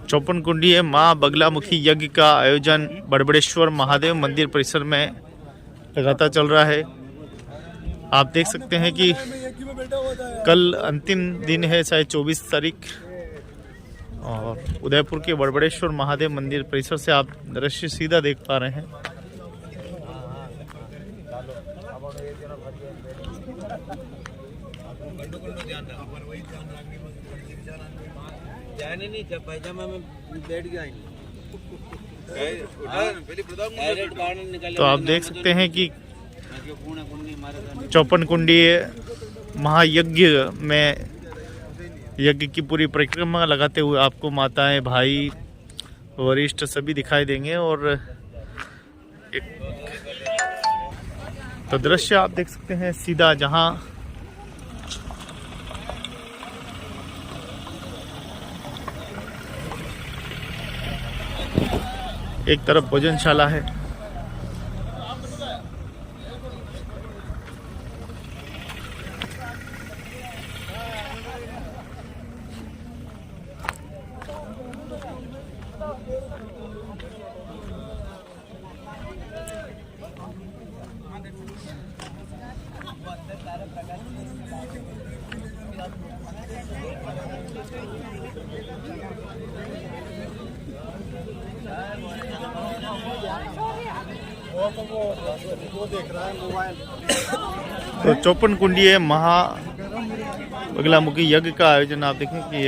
54 कुंडीय मां बगलामुखी यज्ञ का आयोजन बड़बड़ेश्वर महादेव मंदिर परिसर में लगातार चल रहा है। आप देख सकते हैं कि कल अंतिम दिन है, शायद 24 तारीख, और उदयपुर के बड़बड़ेश्वर महादेव मंदिर परिसर से आप दृश्य सीधा देख पा रहे हैं। नहीं पैजामा में बैठ गया। तो आप देख सकते हैं कि 54 कुंडीय महायज्ञ में यज्ञ की पूरी परिक्रमा लगाते हुए आपको माताएं, भाई, वरिष्ठ सभी दिखाई देंगे। और एक तो दृश्य आप देख सकते हैं सीधा, जहां एक तरफ भोजनशाला है, तो 54 कुंडीय महा बगलामुखी यज्ञ का आयोजन आप देखें कि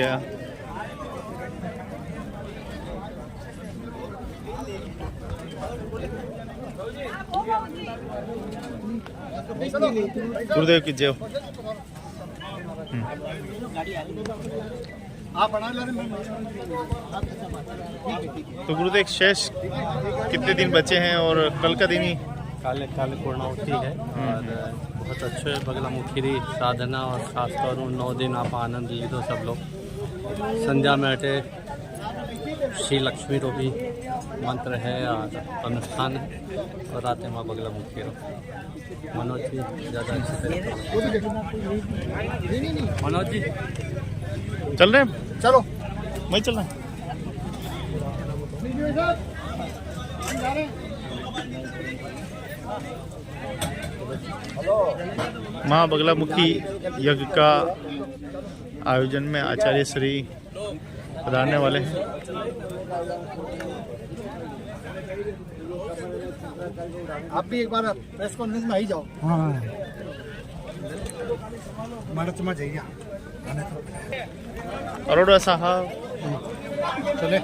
गुरुदेव की जय। तो गुरुदेव शेष कितने दिन बचे हैं और कल का दिन ही काले पूर्णाहुति है और बहुत अच्छे बगलामुखी साधना और खास तौर 9 दिन आप आनंद लीधो सब लोग। संध्या में अटे श्री लक्ष्मी रो भी मंत्र है और अनुष्ठान है, और रात माँ बगलामुखी रो। मनोज जी ज़्यादा मनोज जी चल रहे हैं, चलो मैं चल रहा मां बगलामुखी यज्ञ का आयोजन में आचार्य श्री पधारने वाले हैं। आप भी एक बार प्रेस कॉन्फ्रेंस में आई जाओ। हाँ जाइए अरोड़ा साहब चले।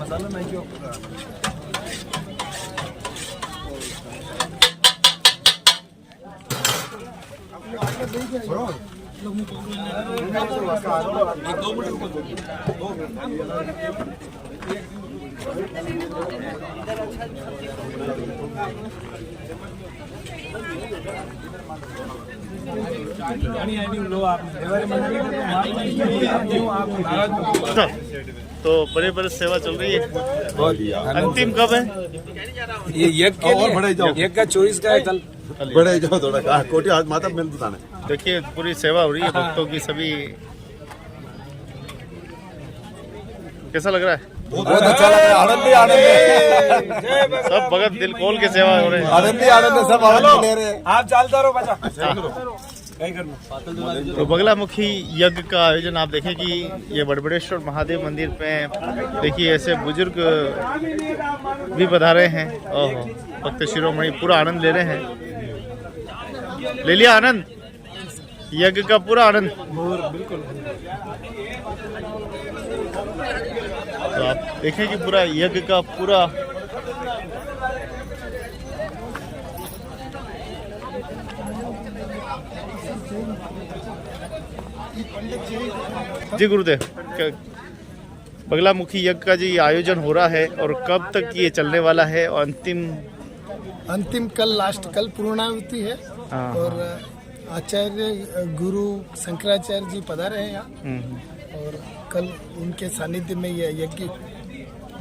मसाला नहीं क्यों तो बड़े बड़े सेवा चल रही है। अंतिम कब है ये यज्ञ के और बढ़े जाओ। यज्ञ का 24 का है कल। बढ़े जाओ थोड़ा, कोटी हाथ माता मिल बताने। देखिए पूरी सेवा हो रही है भक्तों की, सभी कैसा लग रहा है? बहुत अच्छा लग रहा है। आनंद ही आनंद है। सब भगत दिल खोल के सेवा हो रहे हैं। आनंद ही आनंद है, सब आनंद ले रहे हैं। आप चलता रहो बचा। तो बगलामुखी यज्ञ का आयोजन आप देखें कि ये बड़बड़ेश्वर महादेव मंदिर पे देखिए ऐसे बुजुर्ग भी पधारे हैं। ओहो, भक्त शिरोमणि पूरा आनंद ले रहे हैं। ले लिया आनंद, यज्ञ का पूरा आनंद। बिल्कुल। तो आप देखें कि पूरा यज्ञ का पूरा जी गुरुदेव, बगलामुखी यज्ञ का जी आयोजन हो रहा है और कब तक ये चलने वाला है और अंतिम कल पूर्णाहुति है। हाँ, और आचार्य गुरु शंकराचार्य जी पधारे हैं यहाँ और कल उनके सानिध्य में यह यज्ञ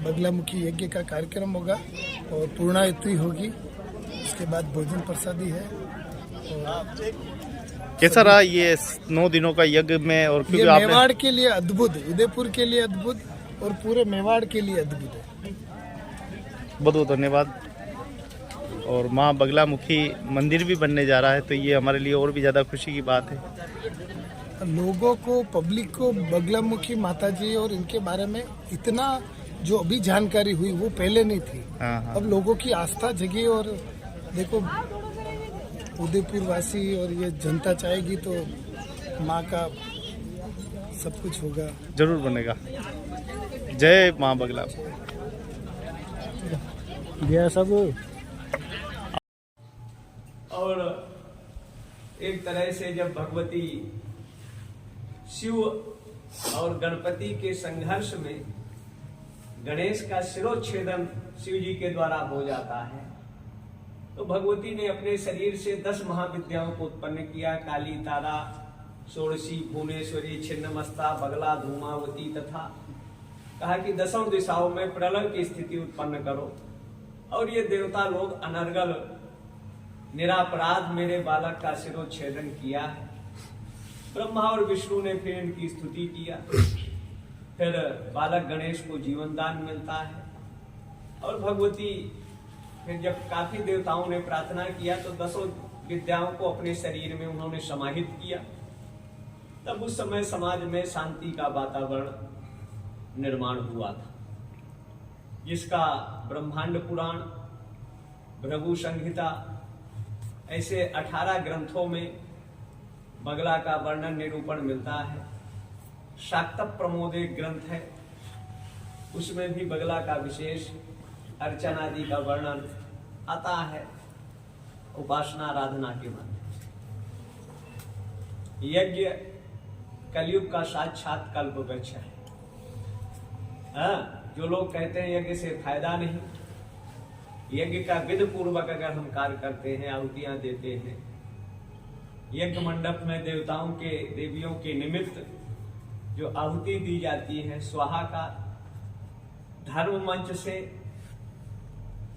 बगलामुखी यज्ञ का कार्यक्रम होगा और पूर्णाहुति होगी। उसके बाद भोजन प्रसादी है। और कैसा रहा ये 9 दिनों का यज्ञ में? और क्योंकि ये आपने मेवाड़ के लिए अद्भुत, उदयपुर के लिए अद्भुत और पूरे मेवाड़ के लिए अद्भुत है। बहुत बहुत धन्यवाद। और माँ बगलामुखी मंदिर भी बनने जा रहा है, तो ये हमारे लिए और भी ज़्यादा खुशी की बात है। लोगों को, पब्लिक को बगलामुखी माता जी और इनके बारे में इतना जो अभी जानकारी हुई वो पहले नहीं थी। हाँ, हाँ। अब लोगों की आस्था जगी और देखो उदयपुर वासी और ये जनता चाहेगी तो माँ का सब कुछ होगा, जरूर बनेगा। जय माँ बगला। सब और एक तरह से जब भगवती शिव और गणपति के संघर्ष में गणेश का शिरोच्छेदन शिव जी के द्वारा हो जाता है, तो भगवती ने अपने शरीर से 10 महाविद्याओं को उत्पन्न किया। काली, तारा, षोडशी, भुवनेश्वरी, छिन्नमस्ता, बगला, धूमावती तथा कहा कि 10 दिशाओं में प्रलय की स्थिति उत्पन्न करो। और ये देवता लोग अनर्गल निरापराध मेरे बालक का शिरोच्छेदन किया है। ब्रह्मा और विष्णु ने फिर इनकी स्तुति किया। फिर बालक गणेश को जीवन दान मिलता है। और भगवती फिर जब काफी देवताओं ने प्रार्थना किया तो 10 विद्याओं को अपने शरीर में उन्होंने समाहित किया। तब उस समय समाज में शांति का वातावरण निर्माण हुआ था, जिसका ब्रह्मांड पुराण, भृगु संहिता ऐसे 18 ग्रंथों में बगला का वर्णन निरूपण मिलता है। शाक्त प्रमोद एक ग्रंथ है, उसमें भी बगला का विशेष अर्चना आदि का वर्णन आता है उपासना आराधना के माध्यम से। यज्ञ कलयुग का साक्षात कल्पवृक्ष है। जो लोग कहते हैं यज्ञ से फायदा नहीं, यज्ञ का विधि पूर्वक अगर हम कार्य करते हैं, आहुतियां देते हैं, यज्ञ मंडप में देवताओं के, देवियों के निमित्त जो आहुति दी जाती है, स्वाहा का धर्म मंच से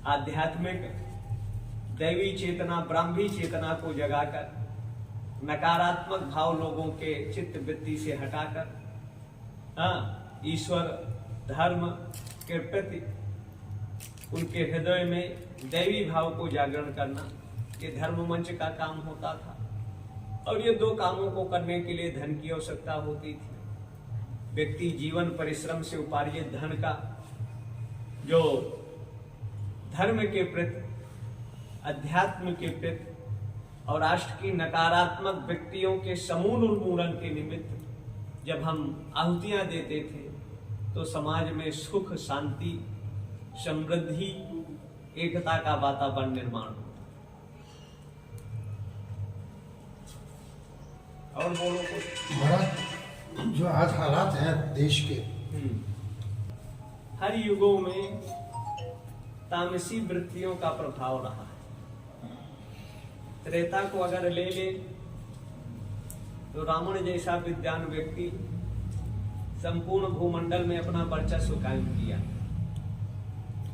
आध्यात्मिक दैवी चेतना, ब्राह्मी चेतना को जगाकर, नकारात्मक भाव लोगों के चित्त वृत्ति से हटाकर ईश्वर धर्म के प्रति उनके हृदय में दैवी भाव को जागरण करना, ये धर्म मंच का काम होता था। और ये 2 कामों को करने के लिए धन की आवश्यकता होती थी। व्यक्ति जीवन परिश्रम से उपार्जित धन का जो धर्म के प्रति, अध्यात्म के प्रति और राष्ट्र की नकारात्मक व्यक्तियों के समूल उन्मूलन के निमित्त जब हम आहुतियां देते थे तो समाज में सुख, शांति, समृद्धि, एकता का वातावरण निर्माण होता। और बोलो कुछ। महाराज, जो आज हालात हैं देश के, हर युगों में तामसी वृत्तियों का प्रभाव रहा है। त्रेता को अगर ले ले तो रावण जैसा विद्वान व्यक्ति संपूर्ण भूमंडल में अपना वर्चस्व कायम किया,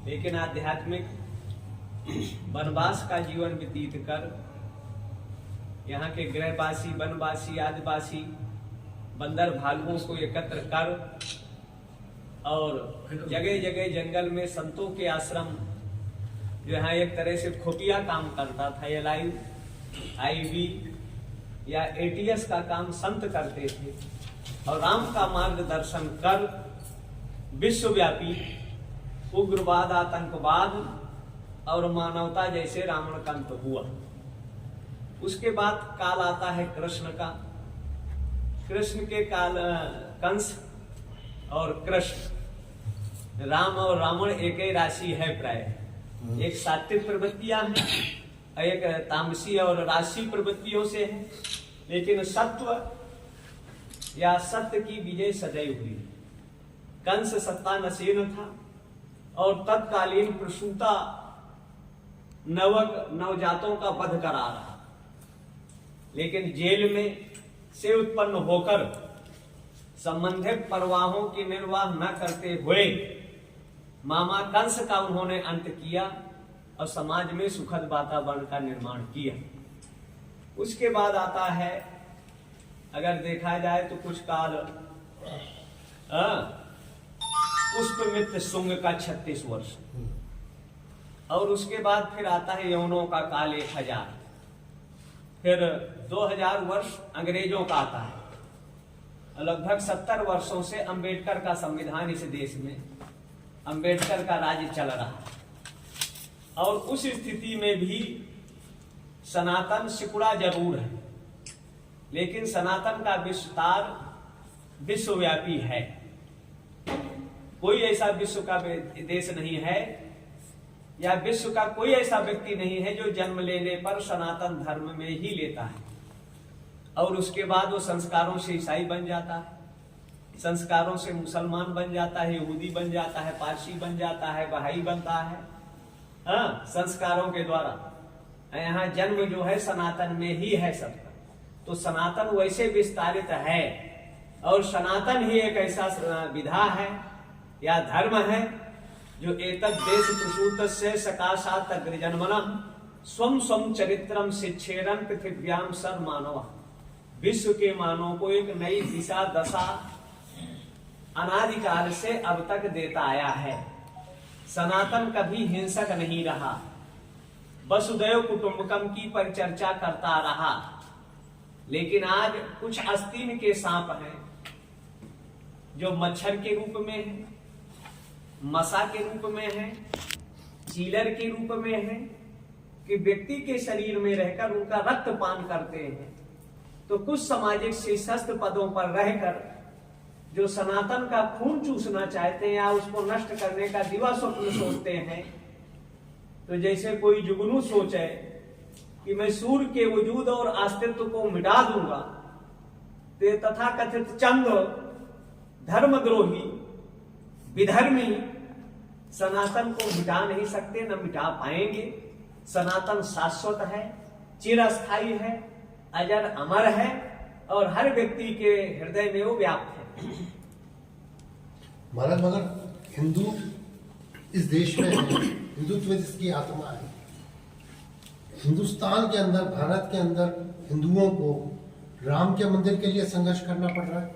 लेकिन आध्यात्मिक वनवास का जीवन व्यतीत कर यहाँ के गृहवासी, वनवासी, आदिवासी, बंदर भालुओं को एकत्र कर और जगह जगह जंगल में संतों के आश्रम, जो यहाँ एक तरह से खुफिया काम करता था, LIV या ATS का काम संत करते थे, और राम का मार्गदर्शन कर विश्वव्यापी उग्रवाद, आतंकवाद और मानवता जैसे रावण का अंत हुआ। उसके बाद काल आता है कृष्ण का। कृष्ण के काल कंस और कृष्ण, राम और रावण एक ही राशि है प्राय। एक सात्विक प्रवृत्तियां हैं, एक तामसी और राशि प्रवृत्तियों से है, लेकिन सत्व या सत्य की विजय सदैव हुई। कंस सत्ता नसीन था और तत्कालीन प्रसूता नवजातों का वध करा रहा, लेकिन जेल में से उत्पन्न होकर संबंधित परवाहों की निर्वाह न करते हुए मामा कंस का उन्होंने अंत किया और समाज में सुखद वातावरण का निर्माण किया। उसके बाद आता है, अगर देखा जाए तो कुछ काल पुष्पमित्र शुंग का 36 वर्ष, और उसके बाद फिर आता है यवनों का काल 1000, फिर 2000 वर्ष अंग्रेजों का आता है। लगभग 70 वर्षों से अंबेडकर का संविधान इस देश में, अंबेडकर का राज्य चल रहा है, और उस स्थिति में भी सनातन सिकुड़ा जरूर है, लेकिन सनातन का विस्तार विश्वव्यापी है। कोई ऐसा विश्व का देश नहीं है या विश्व का कोई ऐसा व्यक्ति नहीं है जो जन्म लेने पर सनातन धर्म में ही लेता है और उसके बाद वो संस्कारों से ईसाई बन जाता है, संस्कारों से मुसलमान बन जाता है, यहूदी बन जाता है, पारसी बन जाता है, बहाई बनता है। हाँ, संस्कारों के द्वारा। यहाँ जन्म जो है सनातन में ही है सबका। तो सनातन वैसे विस्तारित है, और सनातन ही एक ऐसा विधा है या धर्म है जो एतद् देश प्रसूत से सकाशात् अग्रजन्मनः स्वम स्वम चरित्रम शिक्षेरन पृथिव्याम सर्व मानव। विश्व के मानव को एक नई दिशा दशा अनादिकाल से अब तक देता आया है। सनातन कभी हिंसक नहीं रहा, वसुदैव कुटुंबकम की परिचर्चा करता रहा, लेकिन आज कुछ आस्तीन के सांप हैं जो मच्छर के रूप में है, मसा के रूप में है, चीलर के रूप में है, कि व्यक्ति के शरीर में रहकर उनका रक्त पान करते हैं। तो कुछ सामाजिक शीर्षस्थ पदों पर रहकर जो सनातन का खून चूसना चाहते हैं या उसको नष्ट करने का दिवा स्वप्न सोचते हैं, तो जैसे कोई जुगनू सोचे कि मैं सूर्य के वजूद और अस्तित्व को मिटा दूंगा, तो तथा कथित चंद धर्मद्रोही विधर्मी सनातन को मिटा नहीं सकते, न मिटा पाएंगे। सनातन शाश्वत है, चिरस्थायी है, अजर अमर है, और हर व्यक्ति के हृदय में वो व्याप्त है। महाराज, मगर हिंदू इस देश में है, हिंदुत्व जिसकी आत्मा है, हिंदुस्तान के अंदर, भारत के अंदर हिंदुओं को राम के मंदिर के लिए संघर्ष करना पड़ रहा है,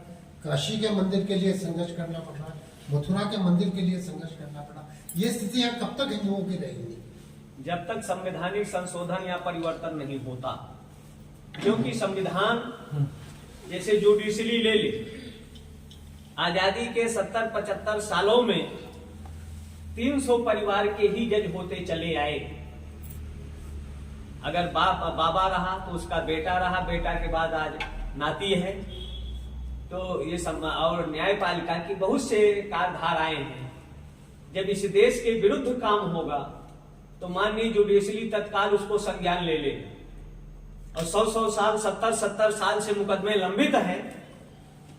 काशी के मंदिर के लिए संघर्ष करना पड़ रहा है, मथुरा के मंदिर के लिए संघर्ष करना पड़ा। ये स्थितियां कब तक हिंदुओं की रहेंगी? जब तक संवैधानिक संशोधन या परिवर्तन नहीं होता। क्योंकि संविधान जैसे जुडिशरी ले ले, आजादी के 70-75 सालों में 300 परिवार के ही जज होते चले आए। अगर बाबा रहा तो उसका बेटा रहा, बेटा के बाद आज नाती है। तो ये और न्यायपालिका की बहुत से कारधाराएं हैं। जब इस देश के विरुद्ध काम होगा तो माननीय जुडिशरी तत्काल उसको संज्ञान ले ले, और 100 साल 70 साल से मुकदमे लंबित हैं।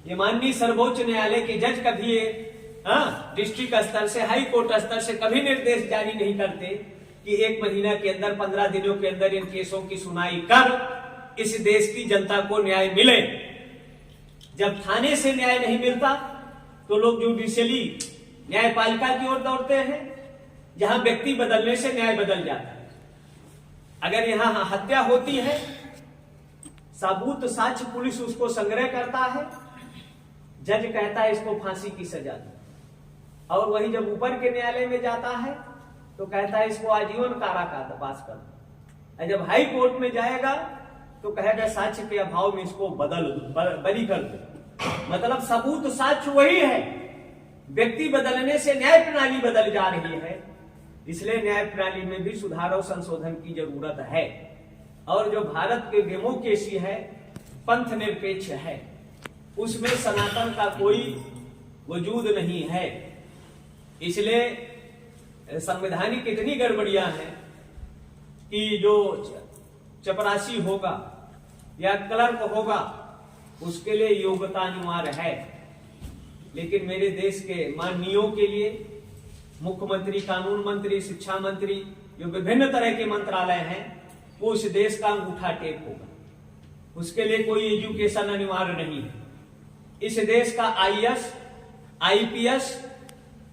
ये माननीय सर्वोच्च न्यायालय के जज कभी डिस्ट्रिक्ट स्तर से, हाई कोर्ट स्तर से कभी निर्देश जारी नहीं करते कि 1 महीना के अंदर, 15 दिनों के अंदर इन केसों की सुनाई कर इस देश की जनता को न्याय मिले। जब थाने से न्याय नहीं मिलता तो लोग जुडिशरी न्यायपालिका की ओर दौड़ते हैं, जहां व्यक्ति बदलने से न्याय बदल जाता है। अगर यहां हत्या होती है, सबूत साक्ष्य पुलिस उसको संग्रह करता है, जज कहता है इसको फांसी की सजा दो, और वही जब ऊपर के न्यायालय में जाता है तो कहता है इसको आजीवन कारावास कर दो। जब हाई कोर्ट में जाएगा तो कहेगा साक्ष्य के अभाव में इसको बरी कर दो। मतलब सबूत साक्ष्य वही है, व्यक्ति बदलने से न्याय प्रणाली बदल जा रही है। इसलिए न्याय प्रणाली में भी सुधार और संशोधन की जरूरत है। और जो भारत के डेमोक्रेसी है, पंथ निरपेक्ष है, उसमें सनातन का कोई वजूद नहीं है। इसलिए संवैधानिक इतनी गड़बड़ियां हैं कि जो चपरासी होगा या क्लर्क होगा, उसके लिए योग्यता अनिवार्य है। लेकिन मेरे देश के माननीयों के लिए मुख्यमंत्री, कानून मंत्री, शिक्षा मंत्री, जो विभिन्न तरह के मंत्रालय हैं, वो उस देश का अंगूठा टेप होगा। उसके लिए कोई एजुकेशन अनिवार्य नहीं है। इस देश का आईएएस, आईपीएस,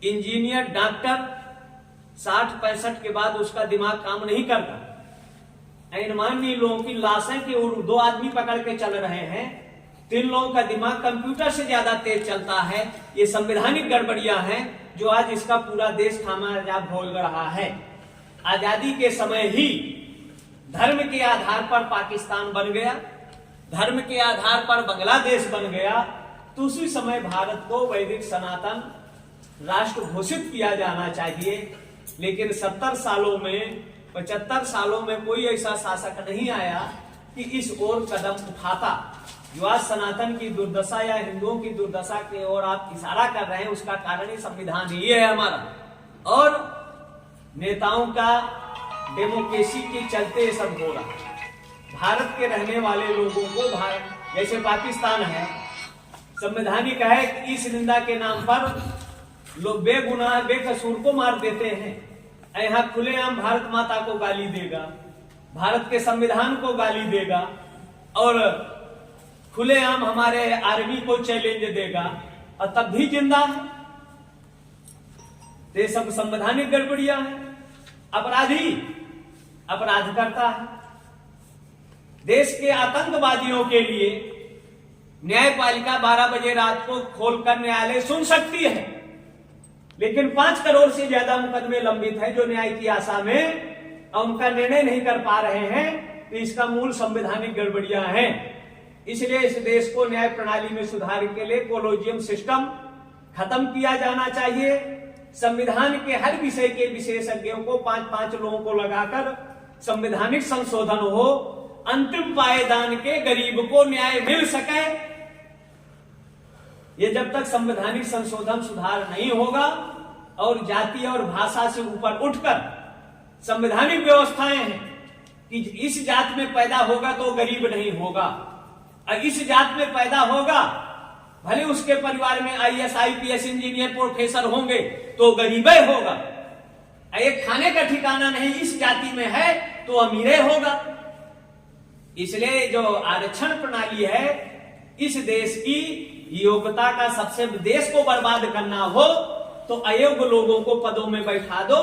इंजीनियर, डॉक्टर 60-65 के बाद उसका दिमाग काम नहीं करता। इन माननीय लोगों की लाशें की और 2 आदमी पकड़ के चल रहे हैं, 3 लोगों का दिमाग कंप्यूटर से ज्यादा तेज चलता है। ये संवैधानिक गड़बड़ियां हैं जो आज इसका पूरा देश खामियाजा भोग रहा है। आजादी के समय ही धर्म के आधार पर पाकिस्तान बन गया, धर्म के आधार पर बांग्लादेश बन गया, तो उसी समय भारत को वैदिक सनातन राष्ट्र घोषित किया जाना चाहिए। लेकिन 70 सालों में, 75 सालों में कोई ऐसा शासक नहीं आया कि इस ओर कदम उठाता। जो आज सनातन की दुर्दशा या हिंदुओं की दुर्दशा की ओर आप इशारा कर रहे हैं, उसका कारण ही संविधान ही है हमारा, और नेताओं का डेमोक्रेसी के चलते ये सब हो रहा। भारत के रहने वाले लोगों को, भारत जैसे पाकिस्तान है, संवैधानिक है कि इस निंदा के नाम पर लोग बेगुनाह बेकसूर को मार देते हैं। यहाँ खुलेआम भारत माता को गाली देगा, भारत के संविधान को गाली देगा, और खुलेआम हमारे आर्मी को चैलेंज देगा, और तब भी जिंदा है। ये सब संवैधानिक गड़बड़ियां हैं। अपराधी अपराध करता है। देश के आतंकवादियों के लिए न्यायपालिका 12 बजे रात को खोलकर न्यायालय सुन सकती है, लेकिन 5 करोड़ से ज्यादा मुकदमे लंबित है जो न्याय की आशा में, और उनका निर्णय नहीं कर पा रहे हैं। तो इसका मूल संवैधानिक गड़बड़ियां हैं। इसलिए इस देश को न्याय प्रणाली में सुधार के लिए कोलोजियम सिस्टम खत्म किया जाना चाहिए। संविधान के हर विषय के विशेषज्ञों को 5-5 लोगों को लगाकर संवैधानिक संशोधन हो, अंतिम पायदान के गरीब को न्याय मिल सके। ये जब तक संवैधानिक संशोधन सुधार नहीं होगा और जाति और भाषा से ऊपर उठकर संवैधानिक व्यवस्थाएं हैं कि इस जात में पैदा होगा तो गरीब नहीं होगा, और इस जात में पैदा होगा भले उसके परिवार में आईएएस, आईपीएस, इंजीनियर, प्रोफेसर होंगे तो गरीबे होगा। एक खाने का ठिकाना नहीं इस जाति में है तो अमीरे होगा। इसलिए जो आरक्षण प्रणाली है, इस देश की योग्यता का सबसे, देश को बर्बाद करना हो तो अयोग्य लोगों को पदों में बैठा दो।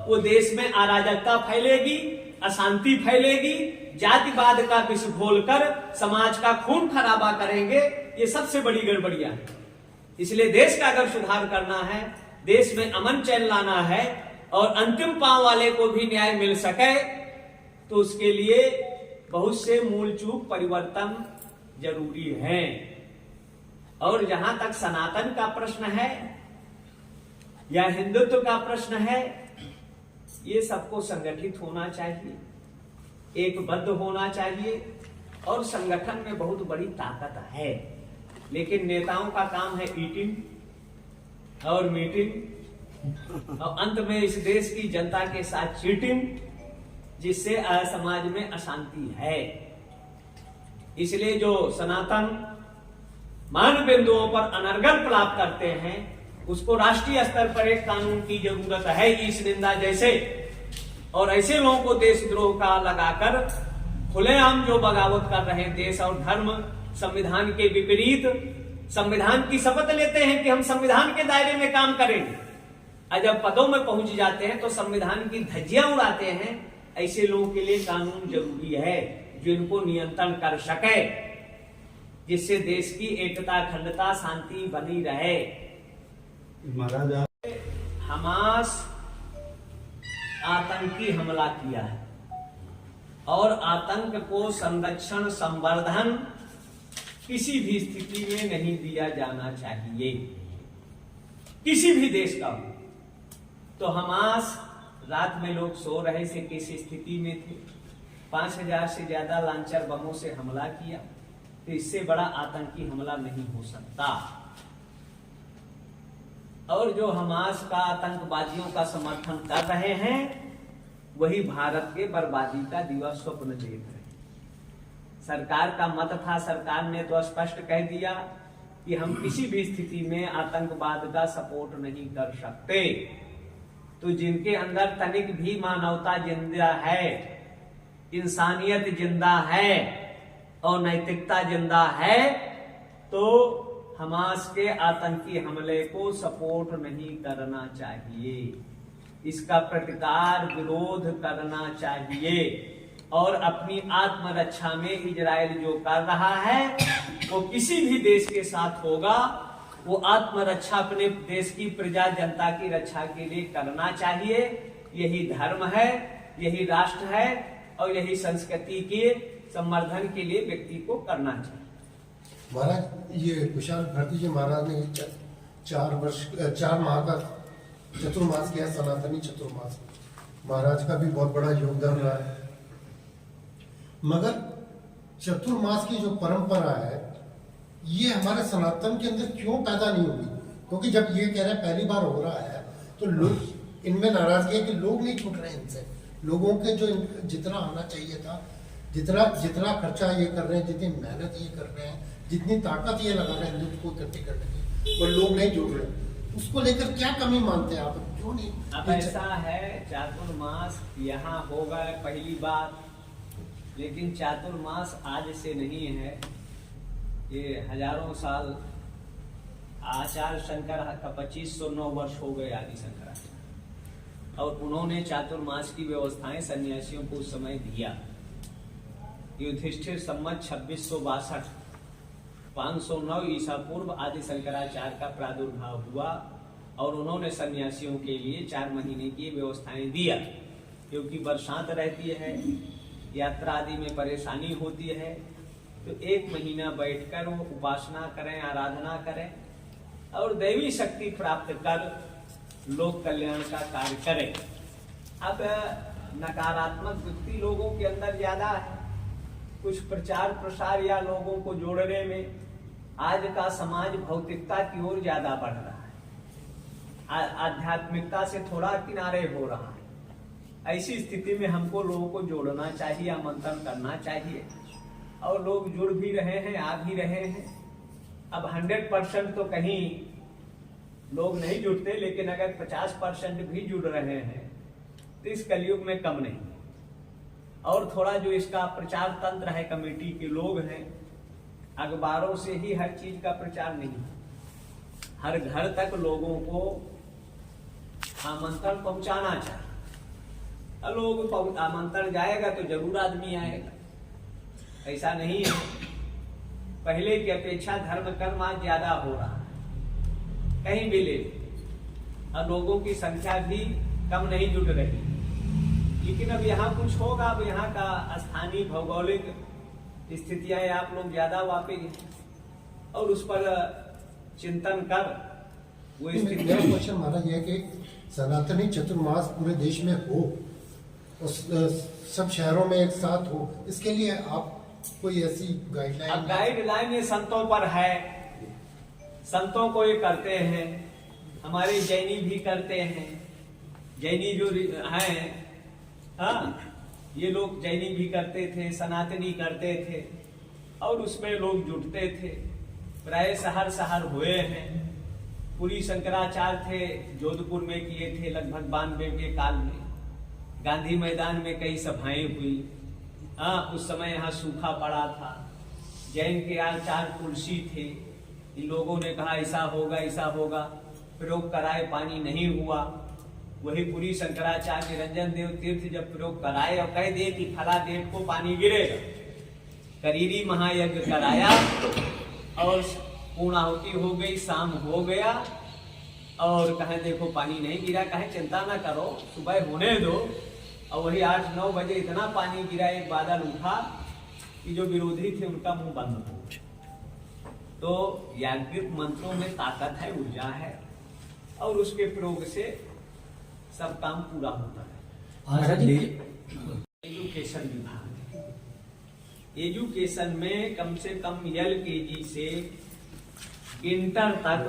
वो देश में अराजकता फैलेगी, अशांति फैलेगी, जातिवाद का विष घोलकर समाज का खून खराबा करेंगे। ये सबसे बड़ी गड़बड़ियां है। इसलिए देश का अगर सुधार करना है, देश में अमन चैन लाना है और अंतिम पांव वाले को भी न्याय मिल सके, तो उसके लिए बहुत से मूल चूक परिवर्तन जरूरी है। और जहां तक सनातन का प्रश्न है या हिंदुत्व का प्रश्न है, ये सबको संगठित होना चाहिए, एकबद्ध होना चाहिए, और संगठन में बहुत बड़ी ताकत है। लेकिन नेताओं का काम है ईटिंग और मीटिंग, और अंत में इस देश की जनता के साथ चीटिंग, जिससे समाज में अशांति है। इसलिए जो सनातन मान बिंदुओं पर अनर्गल प्राप्त करते हैं, उसको राष्ट्रीय स्तर पर एक कानून की जरूरत है। इस निंदा जैसे और ऐसे लोगों को देशद्रोह का लगाकर खुलेआम जो बगावत कर रहे हैं, देश और धर्म, संविधान के विपरीत, संविधान की शपथ लेते हैं कि हम संविधान के दायरे में काम करेंगे, और जब पदों में पहुंच जाते हैं तो संविधान की धज्जियां उड़ाते हैं। ऐसे लोगों के लिए कानून जरूरी है जो इनको नियंत्रण कर सके, जिससे देश की एकता, अखंडता, शांति बनी रहे। महाराज हमास आतंकी हमला किया है, और आतंक को संरक्षण, संवर्धन किसी भी स्थिति में नहीं दिया जाना चाहिए, किसी भी देश का हो। तो हमास, रात में लोग सो रहे थे, किस स्थिति में थे, 5000 से ज्यादा लांचर बमों से हमला किया, तो इससे बड़ा आतंकी हमला नहीं हो सकता। और जो हमास का, आतंकवादियों का समर्थन कर रहे हैं, वही भारत के बर्बादी का दिवा स्वप्न देख रहे हैं। सरकार का मत था, सरकार ने तो स्पष्ट कह दिया कि हम किसी भी स्थिति में आतंकवाद का सपोर्ट नहीं कर सकते। तो जिनके अंदर तनिक भी मानवता जिंदा है, इंसानियत जिंदा है और नैतिकता जिंदा है, तो हमास के आतंकी हमले को सपोर्ट नहीं करना चाहिए, इसका प्रतिकार विरोध करना चाहिए। और अपनी आत्मरक्षा में इजराइल जो कर रहा है वो किसी भी देश के साथ होगा, वो आत्मरक्षा अपने देश की प्रजा जनता की रक्षा के लिए करना चाहिए। यही धर्म है, यही राष्ट्र है और यही संस्कृति के संवर्धन के लिए व्यक्ति को करना चाहिए। महाराज, ये कुशाल भारती जी महाराज ने 4 माह का चतुर्मास किया, सनातनी चतुर्मास। महाराज का भी बहुत बड़ा योगदान रहा है। मगर चतुर्मास की जो परंपरा है ये हमारे सनातन के अंदर क्यों पैदा नहीं हुई? क्योंकि जब ये कह रहे हैं पहली बार हो रहा है तो लोग इनमें नाराजगी है कि लोग नहीं छूट रहे इनसे। लोगों के जो जितना आना चाहिए था, जितना खर्चा ये कर रहे हैं, जितनी मेहनत ये कर रहे हैं, जितनी ताकत ये लगा रहे हैं हिंदुत्व को इकट्ठी करने की, वो लोग नहीं जुड़ रहे। उसको लेकर क्या कमी मानते हैं आप? क्यों नहीं? अब ऐसा है, चातुर्मास यहाँ होगा पहली बार, लेकिन चातुर्मास आज से नहीं है, ये हजारों साल। आचार्य शंकर का 2509 वर्ष हो गए आदि शंकराचार्य, और उन्होंने चातुर्मास की व्यवस्थाएं सन्यासियों को उस समय दिया। युधिष्ठिर संवत 2662 509 ईसा पूर्व आदि शंकराचार्य का प्रादुर्भाव हुआ और उन्होंने सन्यासियों के लिए 4 महीने की व्यवस्थाएं दिया, क्योंकि बरसात रहती है, यात्रा आदि में परेशानी होती है, तो 1 महीना बैठकर वो उपासना करें, आराधना करें और दैवी शक्ति प्राप्त कर लोक कल्याण का कार्य करें। अब नकारात्मक वृत्ति लोगों के अंदर ज्यादा है, कुछ प्रचार प्रसार या लोगों को जोड़ने में आज का समाज भौतिकता की ओर ज्यादा बढ़ रहा है, आध्यात्मिकता से थोड़ा किनारे हो रहा है। ऐसी स्थिति में हमको लोगों को जोड़ना चाहिए, आमंत्रण करना चाहिए, और लोग जुड़ भी रहे हैं, आ भी रहे हैं। अब 100% तो कहीं लोग नहीं जुड़ते, लेकिन अगर 50% भी जुड़ रहे हैं तो इस कलयुग में कम नहीं। और थोड़ा जो इसका प्रचार तंत्र है, कमेटी के लोग हैं, अखबारों से ही हर चीज का प्रचार नहीं, हर घर तक लोगों को आमंत्रण पहुंचाना चाहिए। लोग आमंत्रण जाएगा तो जरूर आदमी आएगा, ऐसा नहीं है। पहले की अपेक्षा धर्म कर्म आज ज्यादा हो रहा है, कहीं भी ले, और लोगों की संख्या भी कम नहीं जुट रही। लेकिन अब यहाँ कुछ होगा, अब यहाँ का स्थानीय भौगोलिक स्थितियां आप लोग ज्यादा वापिस और उस पर चिंतन कर वो स्थिति। मेरा क्वेश्चन महाराज ये है कि सनातनी चतुर्मास पूरे देश में हो, सब शहरों में एक साथ हो, इसके लिए आप कोई ऐसी गाइडलाइन? अब गाइडलाइन ये संतों पर है, संतों को ये करते हैं, हमारे जैनी भी करते हैं, जैनी जो हैं, हाँ, ये लोग जैनी भी करते थे, सनातनी करते थे, और उसमें लोग जुटते थे। प्राय शहर शहर हुए हैं। पुरी शंकराचार्य थे, जोधपुर में किए थे लगभग 92 के काल में। गांधी मैदान में कई सभाएं हुई, हाँ, उस समय यहाँ सूखा पड़ा था। जैन के आचार्य तुलसी थे, इन लोगों ने कहा ऐसा होगा ऐसा होगा, प्रयोग कराए, पानी नहीं हुआ। वही पुरी शंकराचार्य निरंजन देव तीर्थ जब प्रयोग कराए और कह दिए कि फला देव को पानी गिरेगा, करीरी महायज्ञ कराया और पूर्णाहुति हो गई, शाम हो गया, और कहे देखो पानी नहीं गिरा, कहे चिंता ना करो, सुबह होने दो। और वही 8-9 बजे इतना पानी गिरा, एक बादल उठा कि जो विरोधी थे उनका मुंह बंद हो गया। तो याज्ञिक मंत्रों में ताकत है, ऊर्जा है, और उसके प्रयोग से सब काम पूरा होता है। एजुकेशन विभाग, एजुकेशन में कम से कम LKG से इंटर तक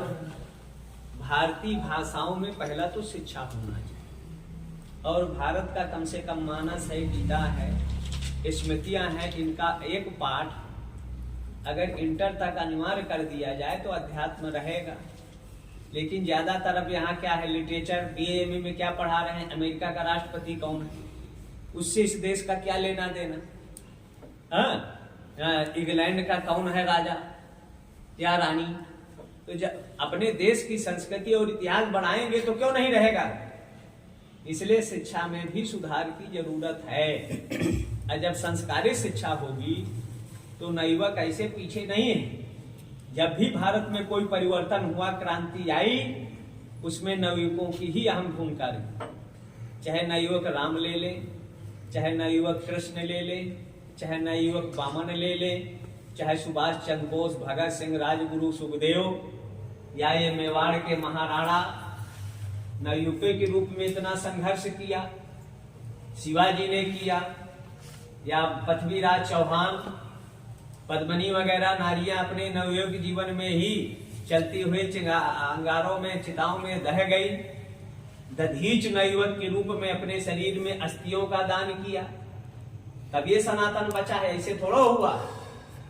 भारतीय भाषाओं में पहला तो शिक्षा होना चाहिए। और भारत का कम से कम मानस है, विदा है स्मृतियां हैं, इनका एक पाठ अगर इंटर तक अनिवार्य कर दिया जाए तो अध्यात्म रहेगा। लेकिन ज्यादातर अब यहाँ क्या है, लिटरेचर BA MA में क्या पढ़ा रहे हैं, अमेरिका का राष्ट्रपति कौन है, उससे इस देश का क्या लेना देना। इंग्लैंड का कौन है राजा या रानी। तो जब अपने देश की संस्कृति और इतिहास बढ़ाएंगे तो क्यों नहीं रहेगा। इसलिए शिक्षा में भी सुधार की जरूरत है। और जब संस्कारित शिक्षा होगी तो नवयुवक ऐसे पीछे नहीं है। जब भी भारत में कोई परिवर्तन हुआ, क्रांति आई, उसमें नवयुवकों की ही अहम भूमिका रही। चाहे नवयुवक राम ले ले, चाहे नवयुवक कृष्ण ले ले, चाहे नवयुवक वामन ले ले, चाहे सुभाष चंद्र बोस, भगत सिंह, राजगुरु, सुखदेव, या ये मेवाड़ के महाराणा नवयुवकों के रूप में इतना संघर्ष किया, शिवाजी ने किया, या पृथ्वीराज चौहान, पद्मिनी वगैरह नारियां अपने नवयुवक जीवन में ही चलती हुए अंगारों में, चिताओं में दह गई। दधीच नवयुवक के रूप में अपने शरीर में अस्थियों का दान किया, तब ये सनातन बचा है। ऐसे थोड़ा हुआ।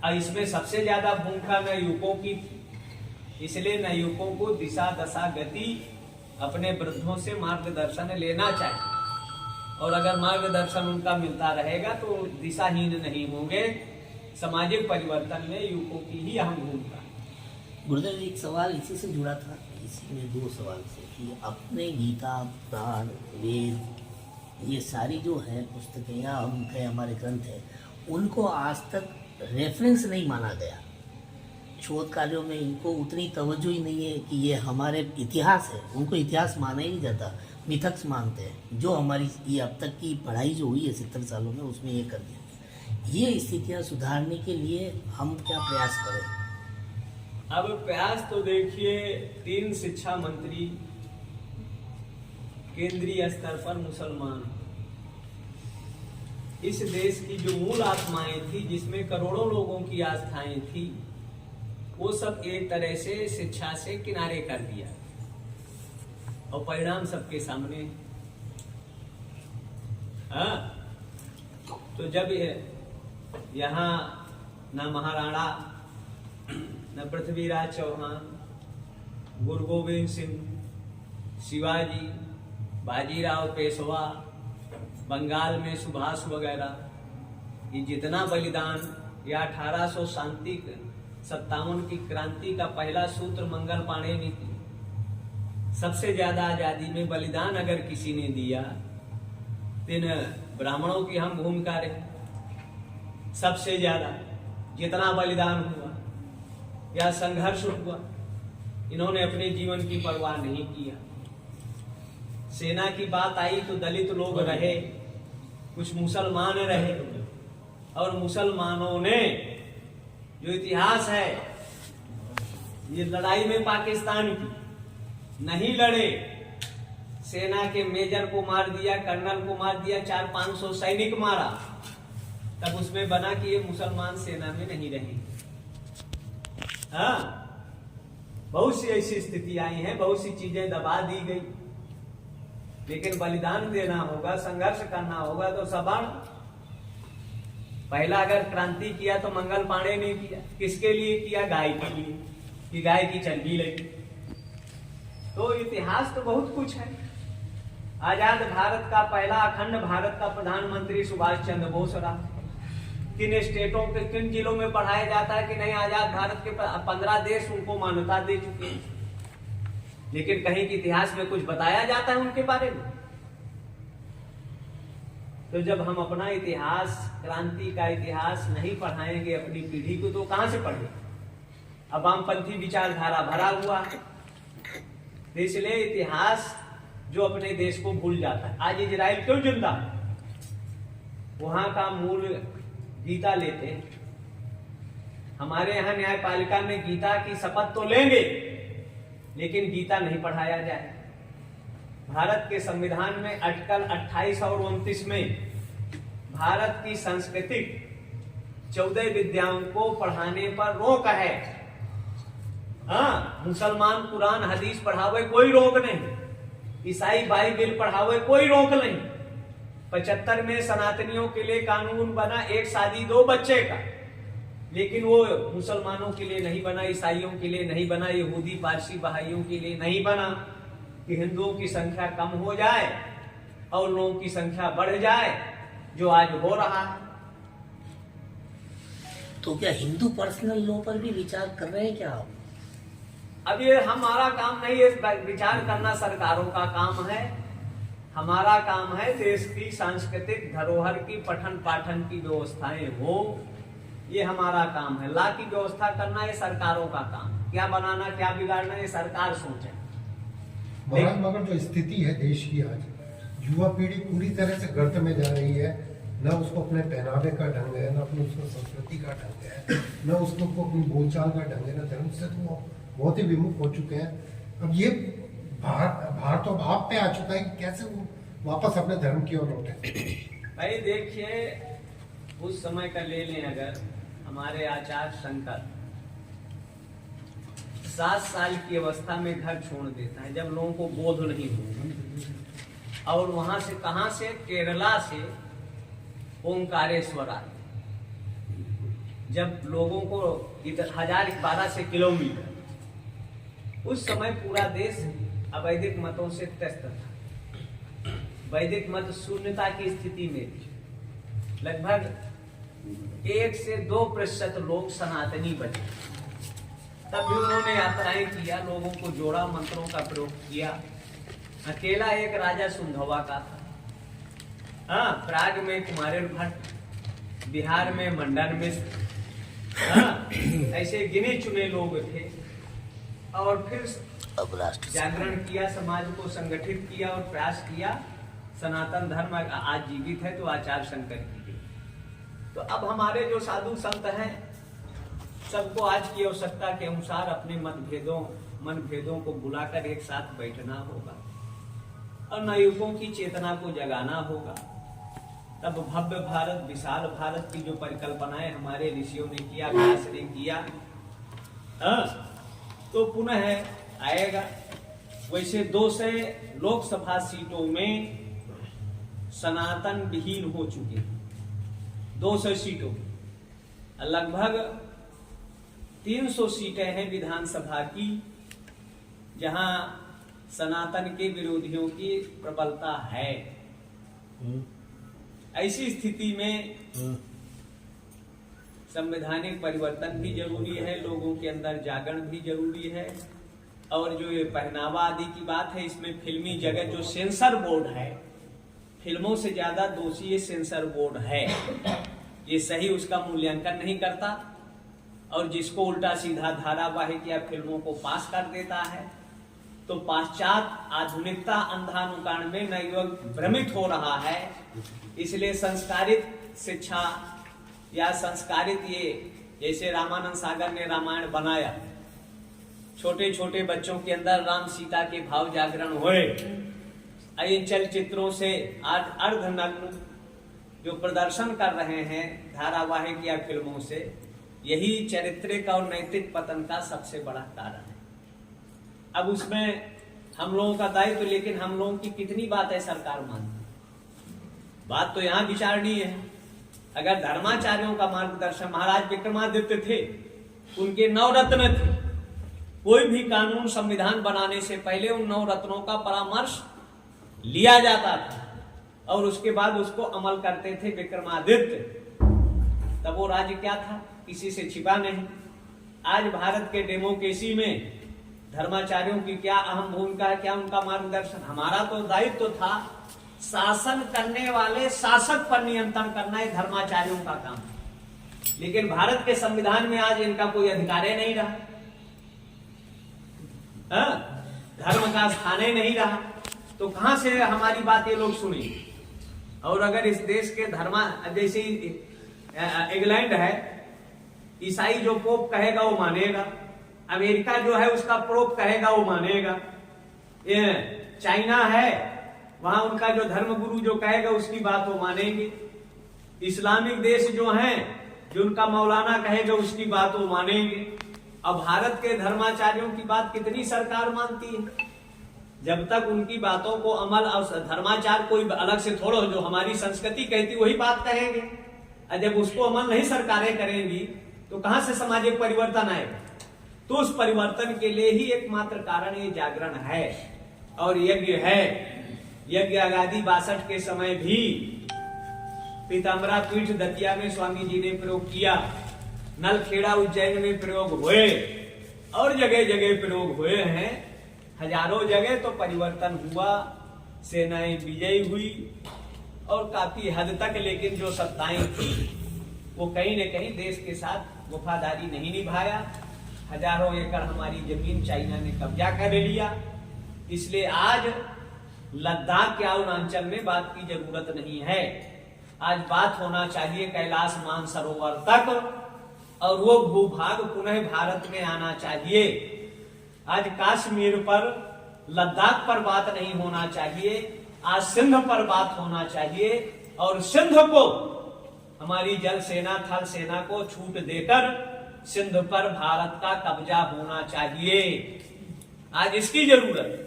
और इसमें सबसे ज्यादा भूमिका नवयुवकों की थी। इसलिए नवयुवकों को दिशा दशा गति अपने वृद्धों से मार्गदर्शन लेना चाहिए। और अगर मार्गदर्शन उनका मिलता रहेगा तो दिशाहीन नहीं होंगे। सामाजिक परिवर्तन में युवकों की ही अहम भूमिका। गुरुदेव जी, एक सवाल इसी से जुड़ा था, इसी में 2 सवाल से, कि अपने गीता, पुराण, वेद, ये सारी जो है पुस्तकें या उनके हमारे ग्रंथ है, उनको आज तक रेफरेंस नहीं माना गया। शोध कार्यों में इनको उतनी तवज्जो ही नहीं है कि ये हमारे इतिहास है, उनको इतिहास माना ही नहीं जाता, मिथक्स मानते हैं। जो हमारी ये अब तक की पढ़ाई जो हुई है 70 सालों में, उसमें ये कर दिया। ये स्थितियां सुधारने के लिए हम क्या प्रयास करें? अब प्रयास तो देखिए, 3 शिक्षा मंत्री केंद्रीय स्तर पर मुसलमान, इस देश की जो मूल आत्माएं थी, जिसमें करोड़ों लोगों की आस्थाएं थी, वो सब एक तरह से शिक्षा से किनारे कर दिया। और परिणाम सबके सामने। तो जब यहाँ न महाराणा, न पृथ्वीराज चौहान, गुरु गोविंद सिंह, शिवाजी, बाजीराव पेशवा, बंगाल में सुभाष वगैरह, ये जितना बलिदान, या 1857 की क्रांति का पहला सूत्र मंगल पांडे ने की। सबसे ज्यादा आजादी में बलिदान अगर किसी ने दिया तो ब्राह्मणों की हम भूमिका रही। सबसे ज्यादा जितना बलिदान हुआ या संघर्ष हुआ, इन्होंने अपने जीवन की परवाह नहीं किया। सेना की बात आई तो दलित लोग रहे, कुछ मुसलमान रहे, और मुसलमानों ने जो इतिहास है, ये लड़ाई में पाकिस्तान की नहीं लड़े, सेना के मेजर को मार दिया, कर्नल को मार दिया, 400-500 सैनिक मारा, तब उसमें बना कि ये मुसलमान सेना में नहीं रहे। बहुत सी ऐसी स्थिति आई है, बहुत सी चीजें दबा दी गई, लेकिन बलिदान देना होगा, संघर्ष करना होगा तो सबाण। पहला अगर क्रांति किया तो मंगल पांडे ने किया, किसके लिए किया? गाय के लिए, कि गाय की चर्बी लगी। तो इतिहास तो बहुत कुछ है। आजाद भारत का पहला अखंड भारत का प्रधानमंत्री सुभाष चंद्र बोस रहा। किन स्टेटों के किन जिलों में पढ़ाया जाता है कि नहीं, आजाद भारत के 15 देश उनको मान्यता दे चुके हैं, लेकिन कहीं के इतिहास में कुछ बताया जाता है उनके बारे में? तो जब हम अपना इतिहास, क्रांति का इतिहास नहीं पढ़ाएंगे अपनी पीढ़ी को, तो कहां से पढ़े? अब वामपंथी विचारधारा भरा हुआ है, तो इसलिए इतिहास जो अपने देश को भूल जाता है। आज इजराइल क्यों जिंदा है? वहां का मूल गीता लेते हैं। हमारे यहाँ न्यायपालिका में गीता की शपथ तो लेंगे, लेकिन गीता नहीं पढ़ाया जाए। भारत के संविधान में आर्टिकल 28 और 29 में भारत की सांस्कृतिक 14 विद्याओं को पढ़ाने पर रोक है। मुसलमान कुरान हदीस पढ़ावे कोई रोक नहीं, ईसाई बाइबिल पढ़ावे कोई रोक नहीं, 75 में सनातनियों के लिए कानून बना एक शादी 2 बच्चे का, लेकिन वो मुसलमानों के लिए नहीं बना, ईसाइयों के लिए नहीं बना, यहूदी पारसी बहाइयों के लिए नहीं बना, कि हिंदुओं की संख्या कम हो जाए और लोगों की संख्या बढ़ जाए, जो आज हो रहा है। तो क्या हिंदू पर्सनल लॉ पर भी विचार कर रहे हैं क्या आप? अब ये हमारा काम नहीं है, विचार करना सरकारों का काम है। हमारा काम है देश की सांस्कृतिक धरोहर की पठन पाठन की व्यवस्थाएं हो, ये हमारा काम है। ला की व्यवस्था करना ये सरकारों का काम, क्या बनाना क्या बिगाड़ना ये सरकार सोचे। महाराज मगर जो स्थिति है देश की आज, युवा पीढ़ी पूरी तरह से गर्त में जा रही है। न उसको अपने पहनावे का ढंग है, न अपनी उसको संस्कृति का ढंग है, न उसको अपनी बोलचाल का ढंग है, न धर्म से तो वो बहुत ही विमुख हो चुके हैं। अब ये भार तो आप पे आ चुका है कि कैसे वो वापस अपने धर्म की ओर लौटे। भाई देखिए, उस समय का ले लें, अगर हमारे आचार्य शंकर 7 साल की अवस्था में घर छोड़ देता है, जब लोगों को बोध नहीं होगा, और वहां से कहां से, केरला से ओंकारेश्वर आए, जब लोगों को इधर 1012 किलोमीटर, उस समय पूरा देश अवैदिक मतों से त्रस्त था। वैदिक मत शून्यता की स्थिति में थी। लगभग 1 से 2% लोग सनातनी बचे। तब भी उन्होंने यात्राएं किया, लोगों को जोड़ा, मंत्रों का प्रयोग किया। अकेला एक राजा सुंधवा का था। हाँ, प्राग में कुमारेर भट्ट, बिहार में मंडन मिश्र, हाँ, ऐसे गिने चुने लोग थे। और फिर अब राष्ट्र जागरण किया, समाज को संगठित किया और प्रयास किया। सनातन धर्म आज जीवित है तो आचार्य शंकर की। तो अब हमारे जो साधु संत हैं, सबको आज की आवश्यकता के अनुसार अपने मनभेदों को बुलाकर एक साथ बैठना होगा और नवयुगों की चेतना को जगाना होगा। तब भव्य भारत, विशाल भारत की जो परिकल्पनाएं हमारे ऋषियों ने किया, व्यास ने किया, तो पुनः आएगा। वैसे 200 लोकसभा सीटों में सनातन विहीन हो चुके, 200 सीटों, लगभग 300 सीटें हैं विधानसभा की, जहां सनातन के विरोधियों की प्रबलता है। ऐसी स्थिति में संवैधानिक परिवर्तन भी जरूरी है, लोगों के अंदर जागरण भी जरूरी है। और जो ये पहनावा आदि की बात है, इसमें फिल्मी जगत, जो सेंसर बोर्ड है, फिल्मों से ज्यादा दोषी ये सेंसर बोर्ड है। ये सही उसका मूल्यांकन नहीं करता और जिसको उल्टा सीधा धारावाहिक या फिल्मों को पास कर देता है। तो पाश्चात्य आधुनिकता अंधानुकरण में नवयुवक भ्रमित हो रहा है। इसलिए संस्कारित शिक्षा या संस्कारित, ये जैसे रामानंद सागर ने रामायण बनाया, छोटे छोटे बच्चों के अंदर राम सीता के भाव जागरण हुए। इन चलचित्रों से आज अर्धनग्न जो प्रदर्शन कर रहे हैं धारावाहिक या फिल्मों से, यही चारित्रिक और नैतिक पतन का सबसे बड़ा कारण है। अब उसमें हम लोगों का दायित्व, लेकिन हम लोगों की कितनी बात है सरकार मानती? बात तो यहाँ विचारनी है। अगर धर्माचार्यों का मार्गदर्शन, महाराज विक्रमादित्य थे, उनके 9 रत्न थे। कोई भी कानून संविधान बनाने से पहले उन 9 रत्नों का परामर्श लिया जाता था और उसके बाद उसको अमल करते थे विक्रमादित्य। तब वो राज्य क्या था? किसी से छिपा नहीं। आज भारत के डेमोक्रेसी में धर्माचार्यों की क्या अहम भूमिका है, क्या उनका मार्गदर्शन? हमारा तो दायित्व था शासन करने वाले शासक पर नियंत्रण करना, है धर्माचार्यों का काम। लेकिन भारत के संविधान में आज इनका कोई अधिकार ही नहीं रहा, धर्म का स्थान ही नहीं रहा। तो कहां से हमारी बात ये लोग सुनी? और अगर इस देश के जैसे इंग्लैंड है, ईसाई जो पोप कहेगा वो मानेगा। अमेरिका जो है उसका पोप कहेगा वो मानेगा। ये चाइना है, वहां उनका जो धर्म गुरु जो कहेगा उसकी बात वो मानेंगे। इस्लामिक देश जो हैं, जो उनका मौलाना कहेगा उसकी बात वो मानेंगे। अब भारत के धर्माचार्यों की बात कितनी सरकार मानती है? जब तक उनकी बातों को अमल और धर्माचार कोई अलग से थोड़ा जो हमारी संस्कृति कहती वही बात कहेंगे, और जब उसको अमल नहीं सरकारें करेंगी तो कहां से सामाजिक परिवर्तन आएगा। तो उस परिवर्तन के लिए ही एकमात्र कारण ये जागरण है और यज्ञ है। यज्ञ आगादी 62 के समय भी पीताम्बरा पीठ दतिया में स्वामी जी ने प्रयोग किया, नलखेड़ा उज्जैन में प्रयोग हुए और जगह जगह प्रयोग हुए हैं, हजारों जगह तो परिवर्तन हुआ, सेनाएं विजयी हुई और काफी हद तक, लेकिन जो सत्ताएं थी वो कहीं न कहीं देश के साथ वफादारी नहीं निभाया। हजारों एकड़ हमारी जमीन चाइना ने कब्जा कर लिया, इसलिए आज लद्दाख के अरुणाचल में बात की जरूरत नहीं है। आज बात होना चाहिए कैलाश मानसरोवर तक, और वो भूभाग पुनः भारत में आना चाहिए। आज कश्मीर पर, लद्दाख पर बात नहीं होना चाहिए, आज सिंध पर बात होना चाहिए, और सिंध को हमारी जल सेना थल सेना को छूट देकर सिंध पर भारत का कब्जा होना चाहिए। आज इसकी जरूरत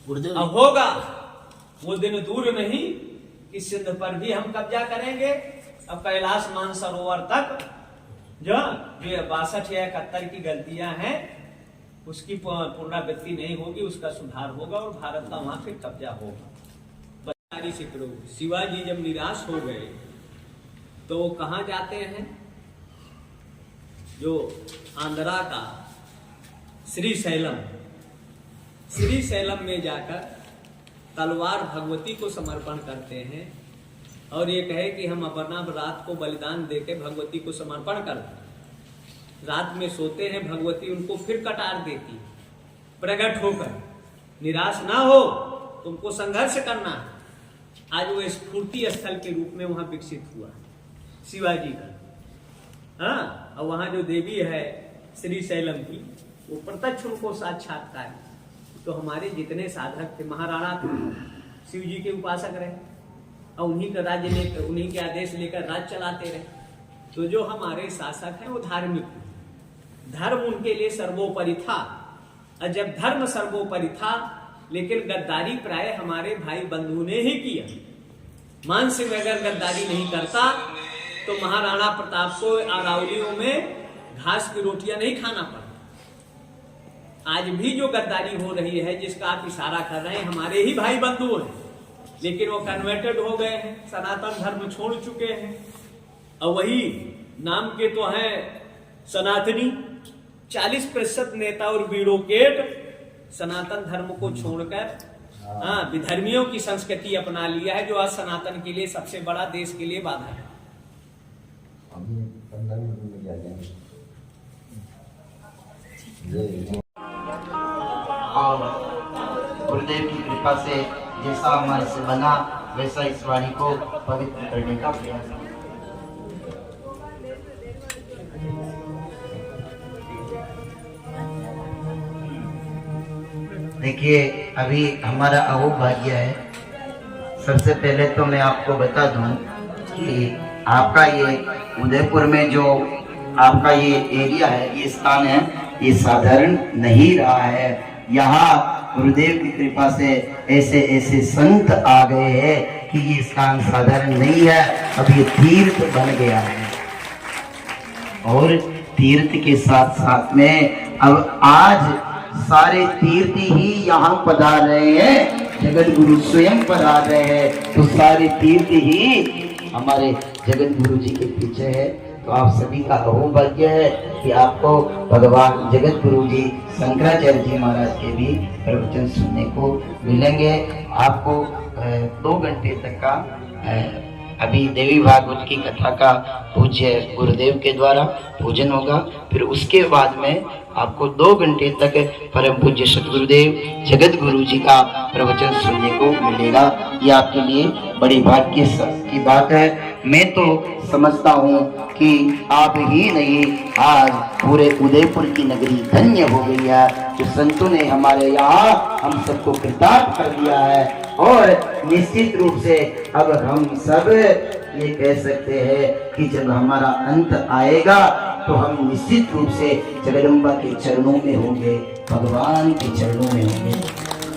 अब होगा, वो दिन दूर नहीं कि सिंध पर भी हम कब्जा करेंगे। अब कैलाश मानसरोवर तक जो 62 या 71 की गलतियां हैं उसकी पुनरावृत्ति नहीं होगी, उसका सुधार होगा और भारत का वहां फिर कब्जा होगा। शिवाजी जब निराश हो गए तो वो कहां जाते हैं, जो आंध्रा का श्रीशैलम में जाकर तलवार भगवती को समर्पण करते हैं और ये कहे कि हम अपना रात को बलिदान देके भगवती को समर्पण करते हैं। रात में सोते हैं, भगवती उनको फिर कटार देती, प्रकट होकर निराश ना हो, तुमको संघर्ष करना है। आज वो स्फूर्ति स्थल के रूप में वहां विकसित हुआ शिवाजी का। हाँ, और वहां जो देवी है श्रीशैलम की, वो प्रत्यक्ष उनको साक्षात्कार। तो हमारे जितने साधक थे, महाराणा शिव जी के उपासक रहे और उन्हीं का राज्य लेकर, उन्हीं के आदेश लेकर राज्य चलाते रहे। तो जो हमारे शासक हैं वो धार्मिक, धर्म उनके लिए सर्वोपरि था। और जब धर्म सर्वोपरि था, लेकिन गद्दारी प्राय हमारे भाई बंधु ने ही किया। मान सिंह अगर गद्दारी नहीं करता तो महाराणा प्रताप को अरावलियों में घास की रोटियां नहीं खाना पड़ता। आज भी जो गद्दारी हो रही है, जिसका आप इशारा कर रहे हैं, हमारे ही भाई बंधु हैं, लेकिन वो कन्वर्टेड हो गए हैं, सनातन धर्म छोड़ चुके हैं और वही नाम के तो हैं सनातनी। 40% नेता और ब्यूरोक्रेट सनातन धर्म को छोड़कर विधर्मियों की संस्कृति अपना लिया है, जो आज सनातन के लिए सबसे बड़ा देश के लिए बाधा है। और गुरुदेव की कृपा से जैसा हमारे से बना वैसा इस वाणी को पवित्र करने का प्रयास। देखिए, अभी हमारा अहोभाग्य है। सबसे पहले तो मैं आपको बता दूं कि आपका ये उदयपुर में जो आपका ये एरिया है, ये स्थान है, ये साधारण नहीं रहा है। यहाँ गुरुदेव की कृपा से ऐसे ऐसे संत आ गए हैं कि ये स्थान साधारण नहीं है, अब ये तीर्थ बन गया है। और तीर्थ के साथ साथ में अब आज सारे तीर्थ ही यहाँ पधार रहे हैं, जगत गुरु स्वयं पधार रहे हैं। तो सारे तीर्थ ही हमारे जगत गुरु जी के पीछे है। तो आप सभी का अहोभाग्य है कि आपको भगवान जगत गुरु जी शंकराचार्य जी महाराज के भी प्रवचन सुनने को मिलेंगे। आपको 2 घंटे तक का अभी देवी भागवत की कथा का पूज्य गुरुदेव के द्वारा पूजन होगा। फिर उसके बाद में आपको 2 घंटे तक परम पूज्य सतगुरुदेव जगत गुरु जी का प्रवचन सुनने को मिलेगा। ये आपके लिए बड़ी भाग्य की बात है। मैं तो समझता हूँ कि आप ही नहीं, आज पूरे उदयपुर की नगरी धन्य हो गई है। जो संतों ने हमारे यहाँ हम सबको कृतार्थ कर दिया है। और निश्चित रूप से अब हम सब ये कह सकते हैं कि जब हमारा अंत आएगा तो हम निश्चित रूप से जगदम्बा के चरणों में होंगे, भगवान के चरणों में होंगे।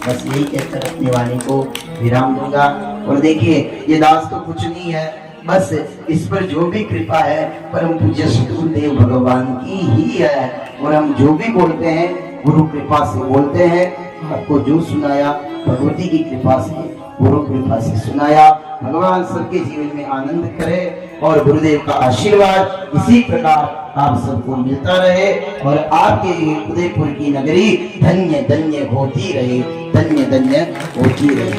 बस यही कहकर अपनी वाणी को विराम दूंगा। और देखिए, ये दास तो कुछ नहीं है, बस इस पर जो भी कृपा है परम पूज्य सद्गुरुदेव भगवान की ही है। और हम जो भी बोलते हैं गुरु कृपा से बोलते हैं। आपको जो सुनाया भगवती की कृपा से, गुरु कृपा से सुनाया। भगवान सबके जीवन में आनंद करे और गुरुदेव का आशीर्वाद इसी प्रकार आप सबको मिलता रहे और आपके उदयपुर की नगरी धन्य धन्य होती रहे, धन्य धन्य होती रहे।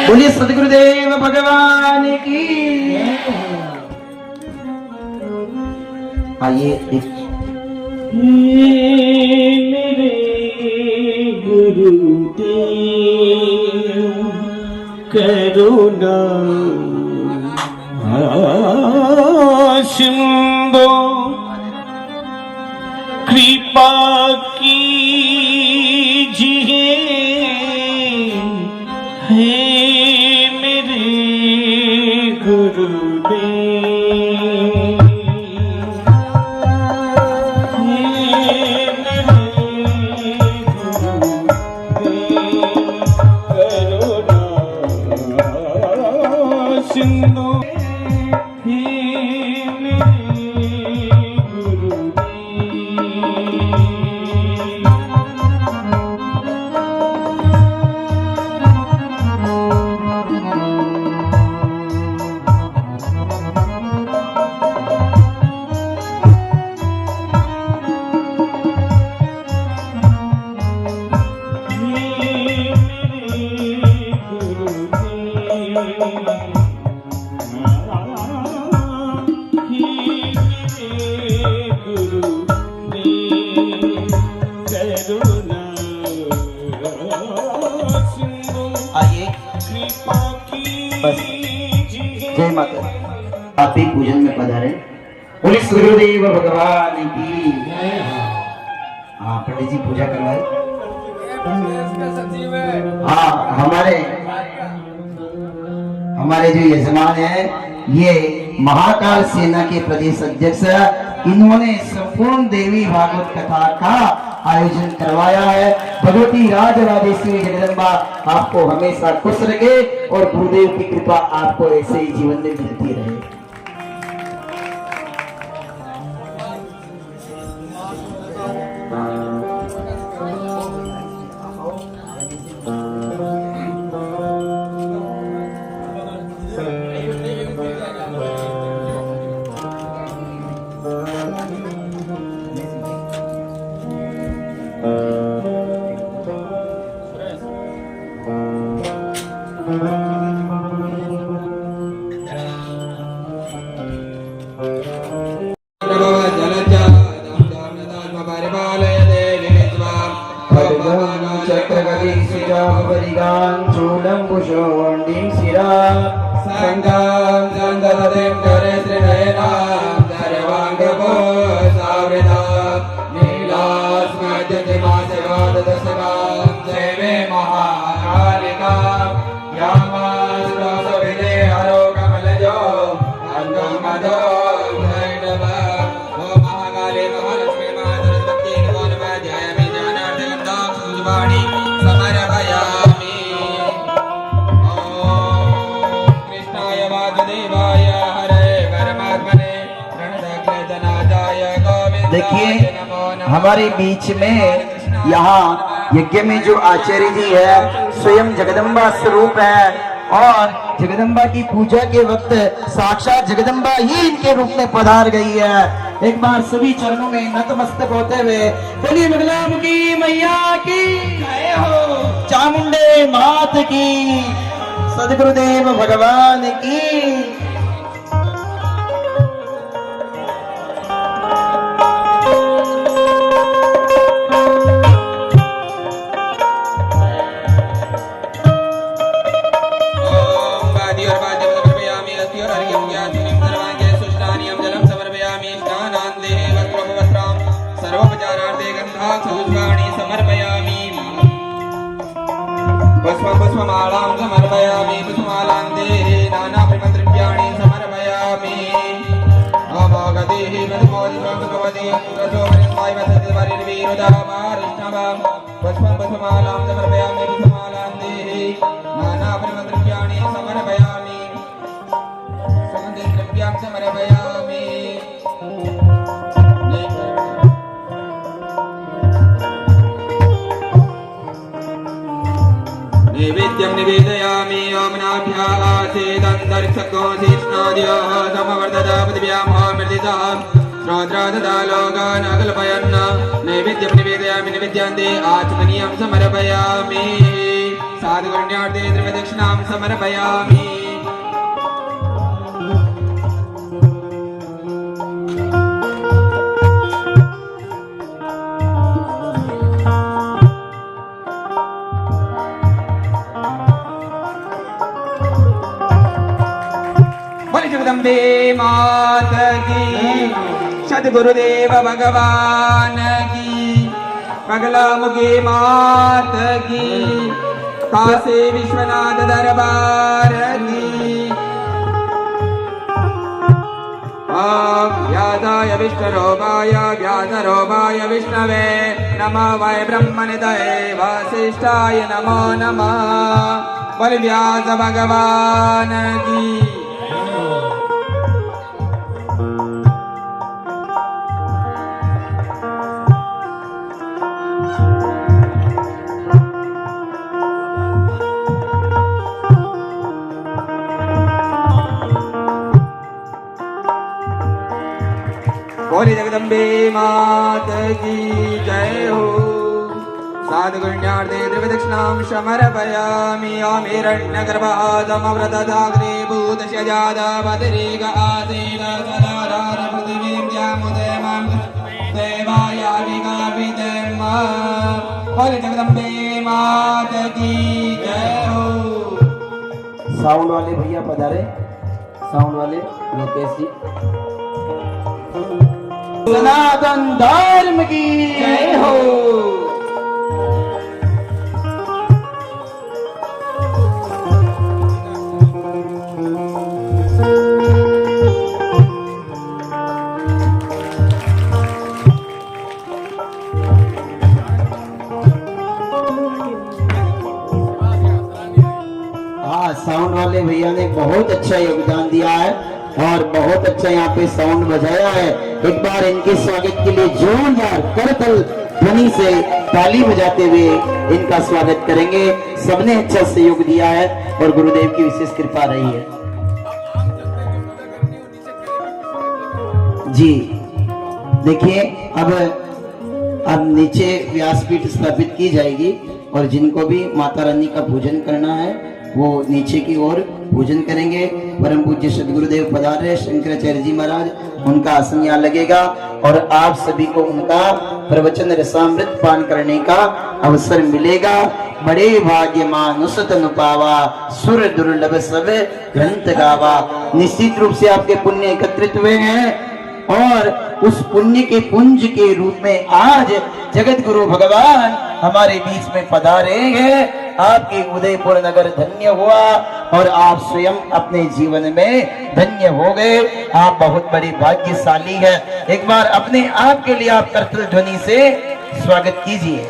बोलिए सद्गुरुदेव भगवान की। आइए एक मेरे गुरुदेव करुणा सिंधु कृपा कीजिए हे मेरे गुरुदेव। जय माता। आप भी पूजन में पधारे। बोले गुरुदेव भगवान की। हाँ पंडित जी पूजा करवाए। हाँ हमारे जो यजमान है ये महाकाल सेना के प्रदेश अध्यक्ष, इन्होंने संपूर्ण देवी भागवत कथा का आयोजन करवाया है। भगवती राजराजेश्वरी जगदम्बा आपको हमेशा खुश रखे और गुरुदेव की कृपा आपको ऐसे ही जीवन में मिलती रहे। देखिए हमारे बीच में यहाँ यज्ञ में जो आचार्य जी है स्वयं जगदम्बा स्वरूप है और जगदम्बा की पूजा के वक्त साक्षात जगदम्बा ही इनके रूप में पधार गई है। एक बार सभी चरणों में नतमस्तक होते हुए बोलिए बगलामुखी मैया की जय हो, चामुंडे मात की, सद्गुरुदेव भगवान की। पुष्पमालां समर्पयामि, पुष्पमालां देहि नाना द्रव्याणि समर्पयामि। नैवेद्यं निवेदयामि ओमनाभ्यासेदन्तरिक्षकोऽधिष्णाद्योः समवर्धता पृथिव्यां मृदितः श्रोत्राददालोकानकल्पयन् नैवेद्यं निवेदयामि निवेद्यान्ते आचमनीयं समर्पयामि साधुगुण्यार्थे द्रव्यदक्षिणां समर्पयामि जगदम्बे माता की सद्गुरुदेव भगवान की बगलामुखी माता की काशी विश्वनाथ दरबार की ओम व्यासाय विष्णुरूपाय व्यासरूपाय विष्णवे नमः वै ब्रह्मनिधये वासिष्ठाय नमो नमः बोल व्यास भगवान की बोले जगदम्बे माता की जय हो साधुगुण्यार्थे द्रव्यदक्षिणां समर्पयामि ओम हिरण्यगर्भादमव्रतदाग्रे भूतस्य जातपतिरेक आसीद सदाधार पृथिवीं व्यामुदयमां देवायाविकापितम् बोले जगदम्बे माता की जय हो। साउंड वाले भैया पधारे, साउंड वाले लोकेश जी। सनातन धर्म की जय हो। साउंड वाले भैया ने बहुत अच्छा योगदान दिया है और बहुत अच्छा यहाँ पे साउंड बजाया है। एक बार इनके स्वागत के लिए जोरदार करतल ध्वनि से ताली बजाते हुए इनका स्वागत करेंगे। सबने अच्छा सहयोग दिया है और गुरुदेव की विशेष कृपा रही है। जी देखिए, अब नीचे व्यासपीठ स्थापित की जाएगी और जिनको भी माता रानी का पूजन करना है वो नीचे की ओर पूजन करेंगे। परम पूज्य सदगुरुदेव पधारे शंकराचार्य जी महाराज, उनका आसन यहाँ लगेगा और आप सभी को उनका प्रवचन रसामृत पान करने का अवसर मिलेगा। बड़े भाग्य मानुष तनु पावा, सुर दुर्लभ सब ग्रंथ गावा। निश्चित रूप से आपके पुण्य एकत्रित हुए हैं और उस पुण्य के पुंज के रूप में आज जगत गुरु भगवान हमारे बीच में पधारे हैं। आपके उदयपुर नगर धन्य हुआ और आप स्वयं अपने जीवन में धन्य हो गए। आप बहुत बड़े भाग्यशाली हैं। एक बार अपने आप के लिए आप करतल ध्वनि से स्वागत कीजिए।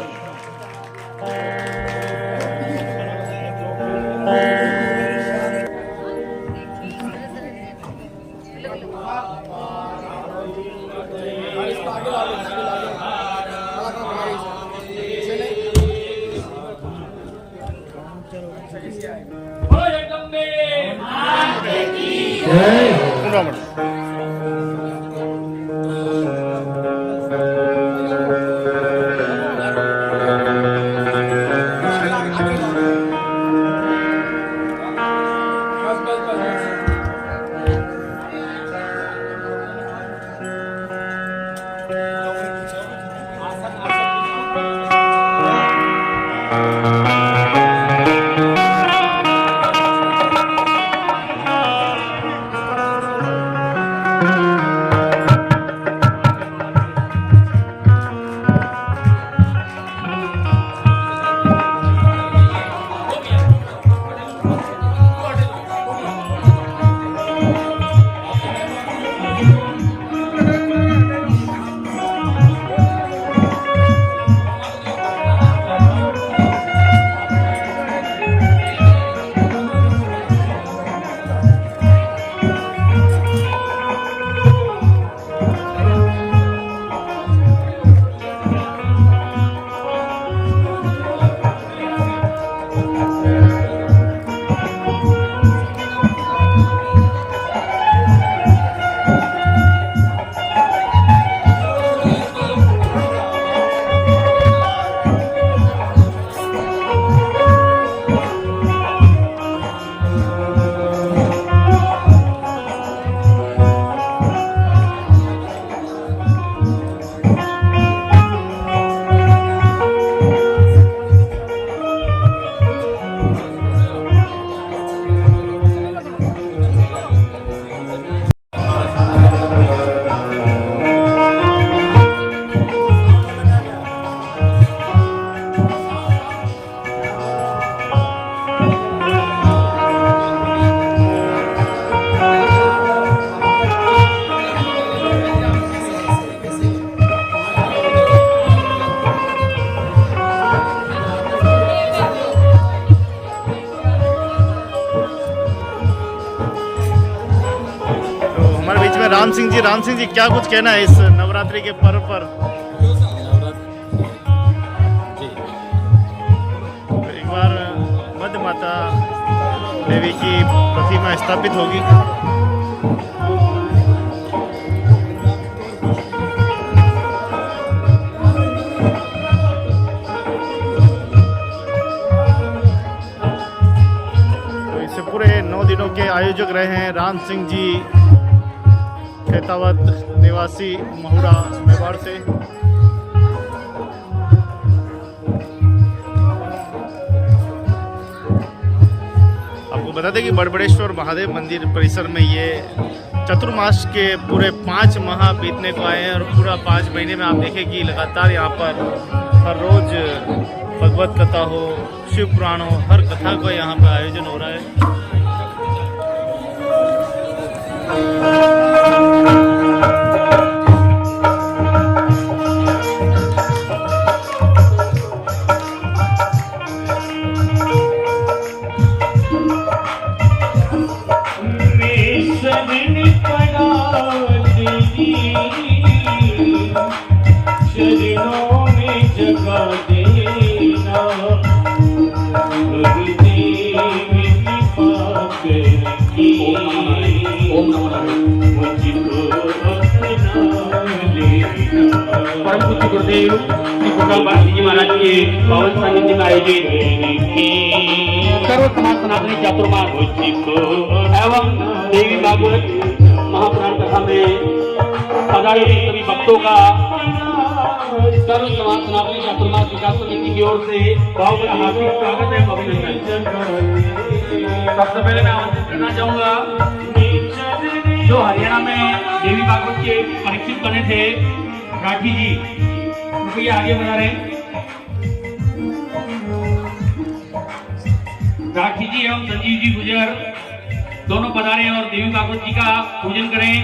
राम सिंह जी, क्या कुछ कहना है इस नवरात्रि के पर्व पर? एक बार मध्य माता देवी की प्रतिमा स्थापित होगी। तो इससे पूरे 9 दिनों के आयोजक रहे हैं राम सिंह जी, खेतावत निवासी महुरा मेवाड़ से। आपको बता दें कि बड़बड़ेश्वर महादेव मंदिर परिसर में ये चतुर्मास के पूरे 5 माह बीतने को आए हैं और पूरा 5 महीने में आप देखें कि लगातार यहाँ पर हर रोज भगवत कथा हो, शिव पुराण हो, हर कथा का यहाँ पर आयोजन हो रहा है। परम पूज्य गुरुदेव श्री गोपाल भारती जी महाराज के पावन सानिध्य में आयोजित सर्व समाज सनातनी चातुर्मास एवं देवी भागवत महापुराण कथा में पधारे सभी भक्तों का सर्व समाज सनातनी चातुर्मास विकास समिति की ओर से बहुत हार्दिक स्वागत है, अभिनंदन। सबसे पहले मैं आमंत्रित करना चाहूंगा जो हरियाणा में देवी भागवत के परीक्षित बने थे राठी जी, ये आगे बता रहे हैं। राठी जी एवं संजीव जी गुजर दोनों पधारे और देवी भागवत जी का पूजन करें।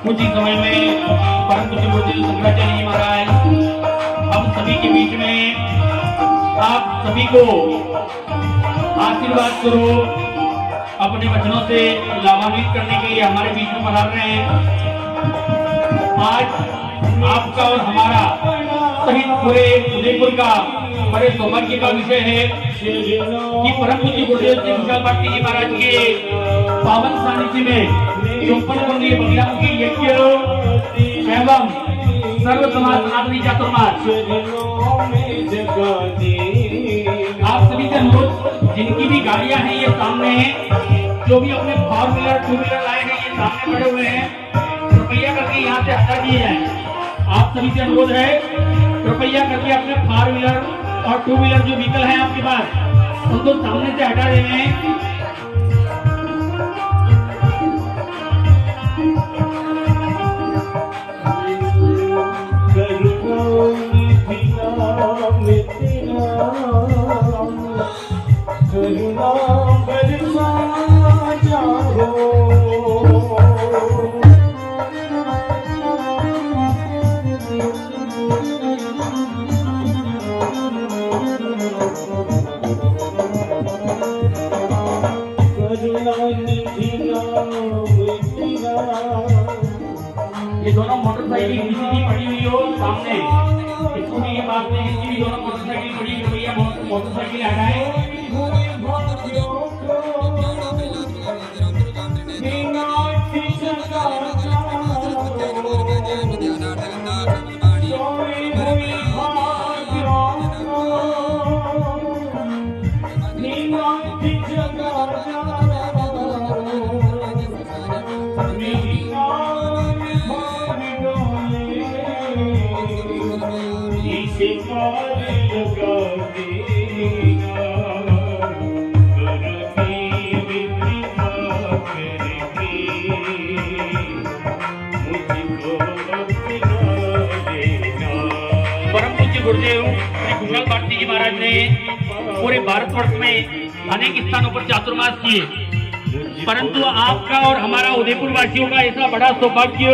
कुछ ही समय में परम पूज्य गुरुदेव शंकराचार्य जी महाराज हम सभी के बीच में आप सभी को आशीर्वाद करो अपने वचनों से लाभान्वित करने के लिए हमारे बीच में पधार रहे हैं। आज आपका और हमारा सहित पूरे उदयपुर का बड़े सौभाग्य का विषय है कि परम पूज्य गुरुदेव श्री गोपाल भारती जी महाराज के पावन सानिध्य में 54 कुंडली बगलामुखी यज्ञ एवं सर्व समाज सनातनी चातुर्मास आप सभी से अनुरोध, जिनकी भी गाड़ियां हैं ये सामने हैं, जो भी अपने 4 व्हीलर 2 व्हीलर लाए हैं ये सामने पड़े हुए हैं, कृपया करके यहाँ से हटा दिए जाए। आप सभी से अनुरोध है, कृपया करके अपने 4 व्हीलर और 2 व्हीलर जो व्हीकल है आपके पास उनको सामने से हटा देना है। ये दोनों मोटरसाइकिल किसी की पड़ी हुई हो सामने, इसको भी ये बात नहीं, इसकी भी दोनों मोटरसाइकिल पड़ी हुई, भैया मोटरसाइकिल हटाए। गुरुदेव श्री गोपाल भारती जी महाराज ने पूरे भारतवर्ष में अनेक स्थानों पर चातुर्मास किए, परंतु आपका और हमारा उदयपुर वासियों का ऐसा बड़ा सौभाग्य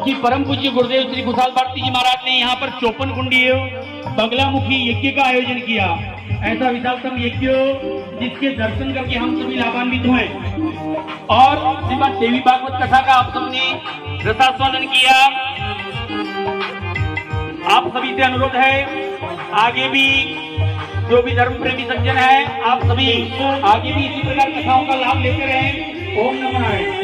कि परम पूज्य गुरुदेव श्री गोपाल भारती जी महाराज ने यहाँ पर 54 कुंडी बगलामुखी यज्ञ का आयोजन किया। ऐसा विशालतम यज्ञ जिसके दर्शन करके हम सभी लाभान्वित हुए और श्रीमद देवी भागवत कथा का आप सबने रसास्वादन किया। आप सभी से अनुरोध है, आगे भी जो भी धर्म प्रेमी सज्जन है, आप सभी आगे भी इसी प्रकार कथाओं का लाभ लेते रहें। ओम नमः नारायण।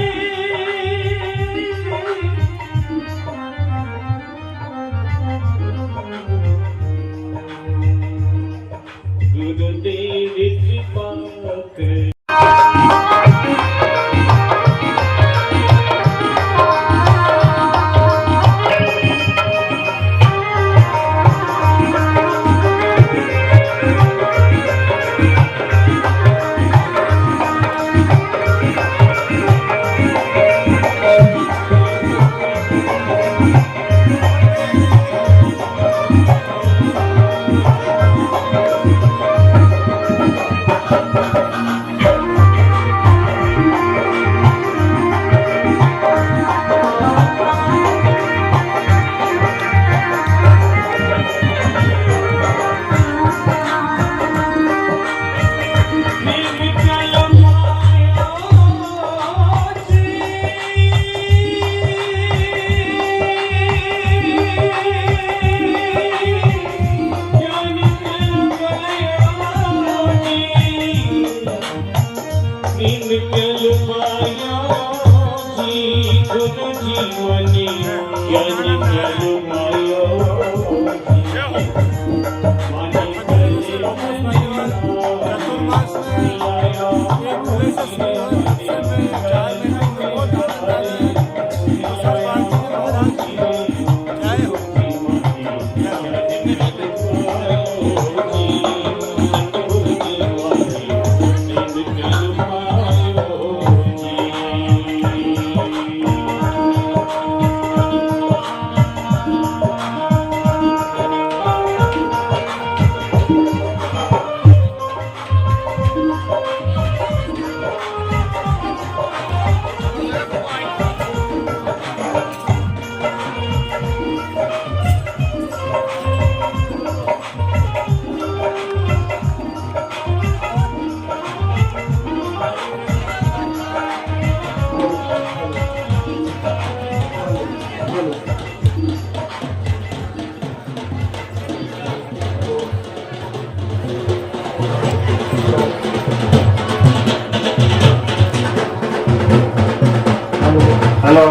हेलो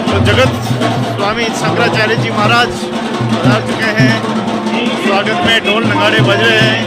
तो जगत स्वामी शंकराचार्य जी महाराज पधार चुके हैं। स्वागत में ढोल नगाड़े बज रहे हैं।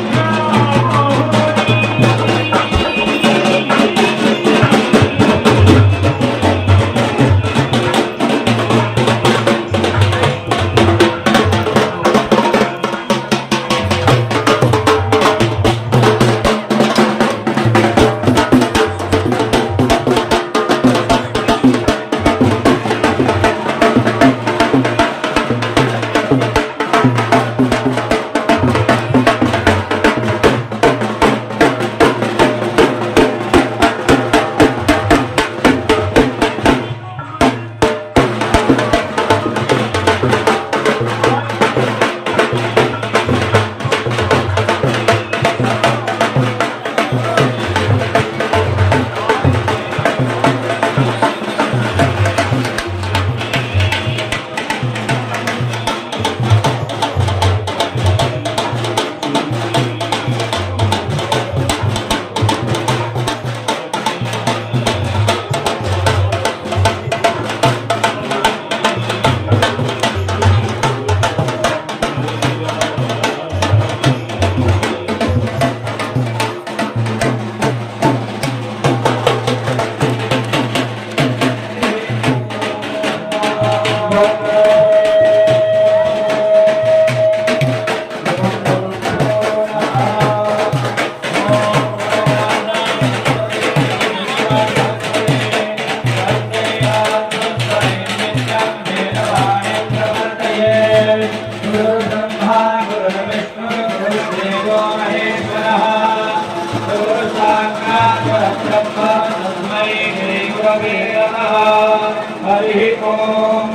हरि ओम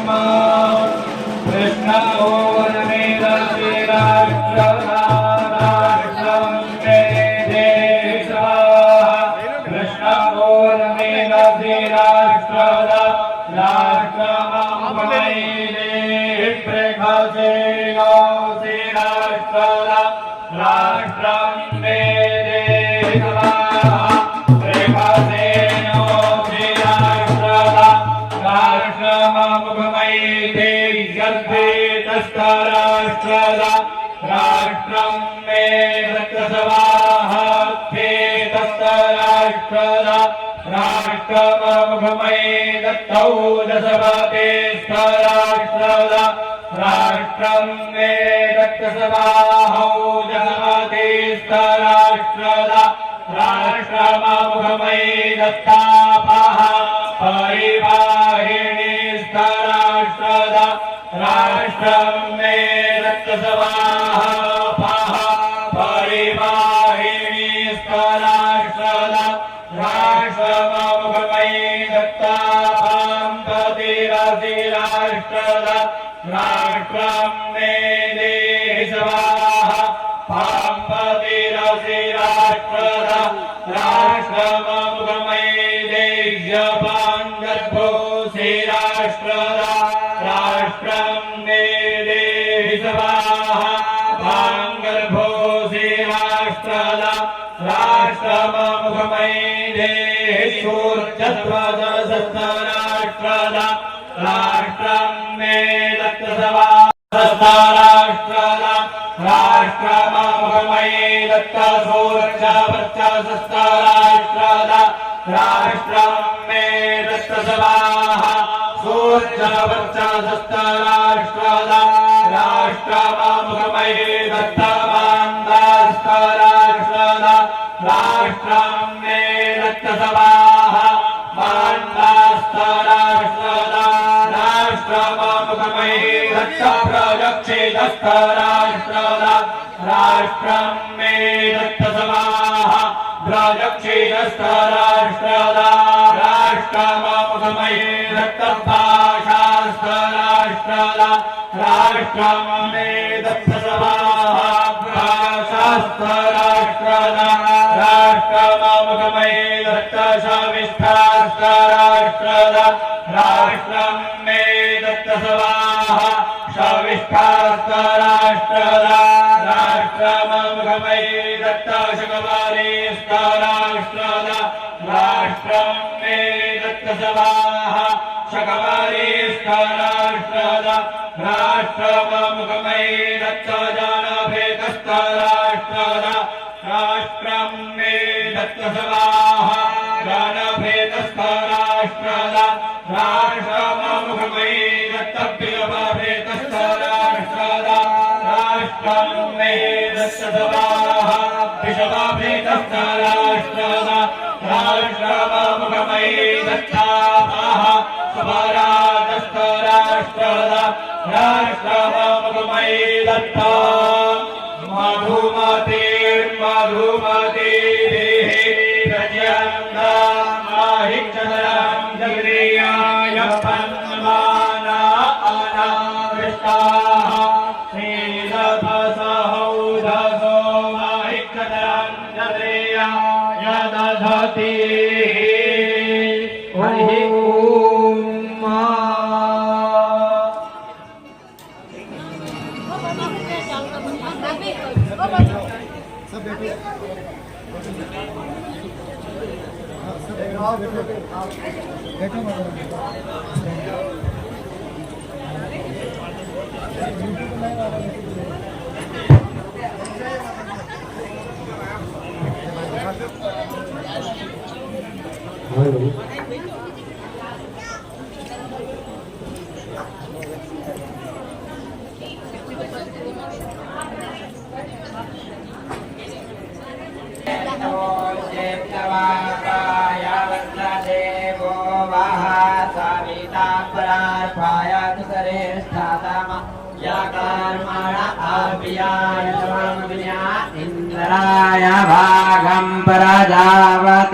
इंद्राय भागं प्रजावतीरणमेव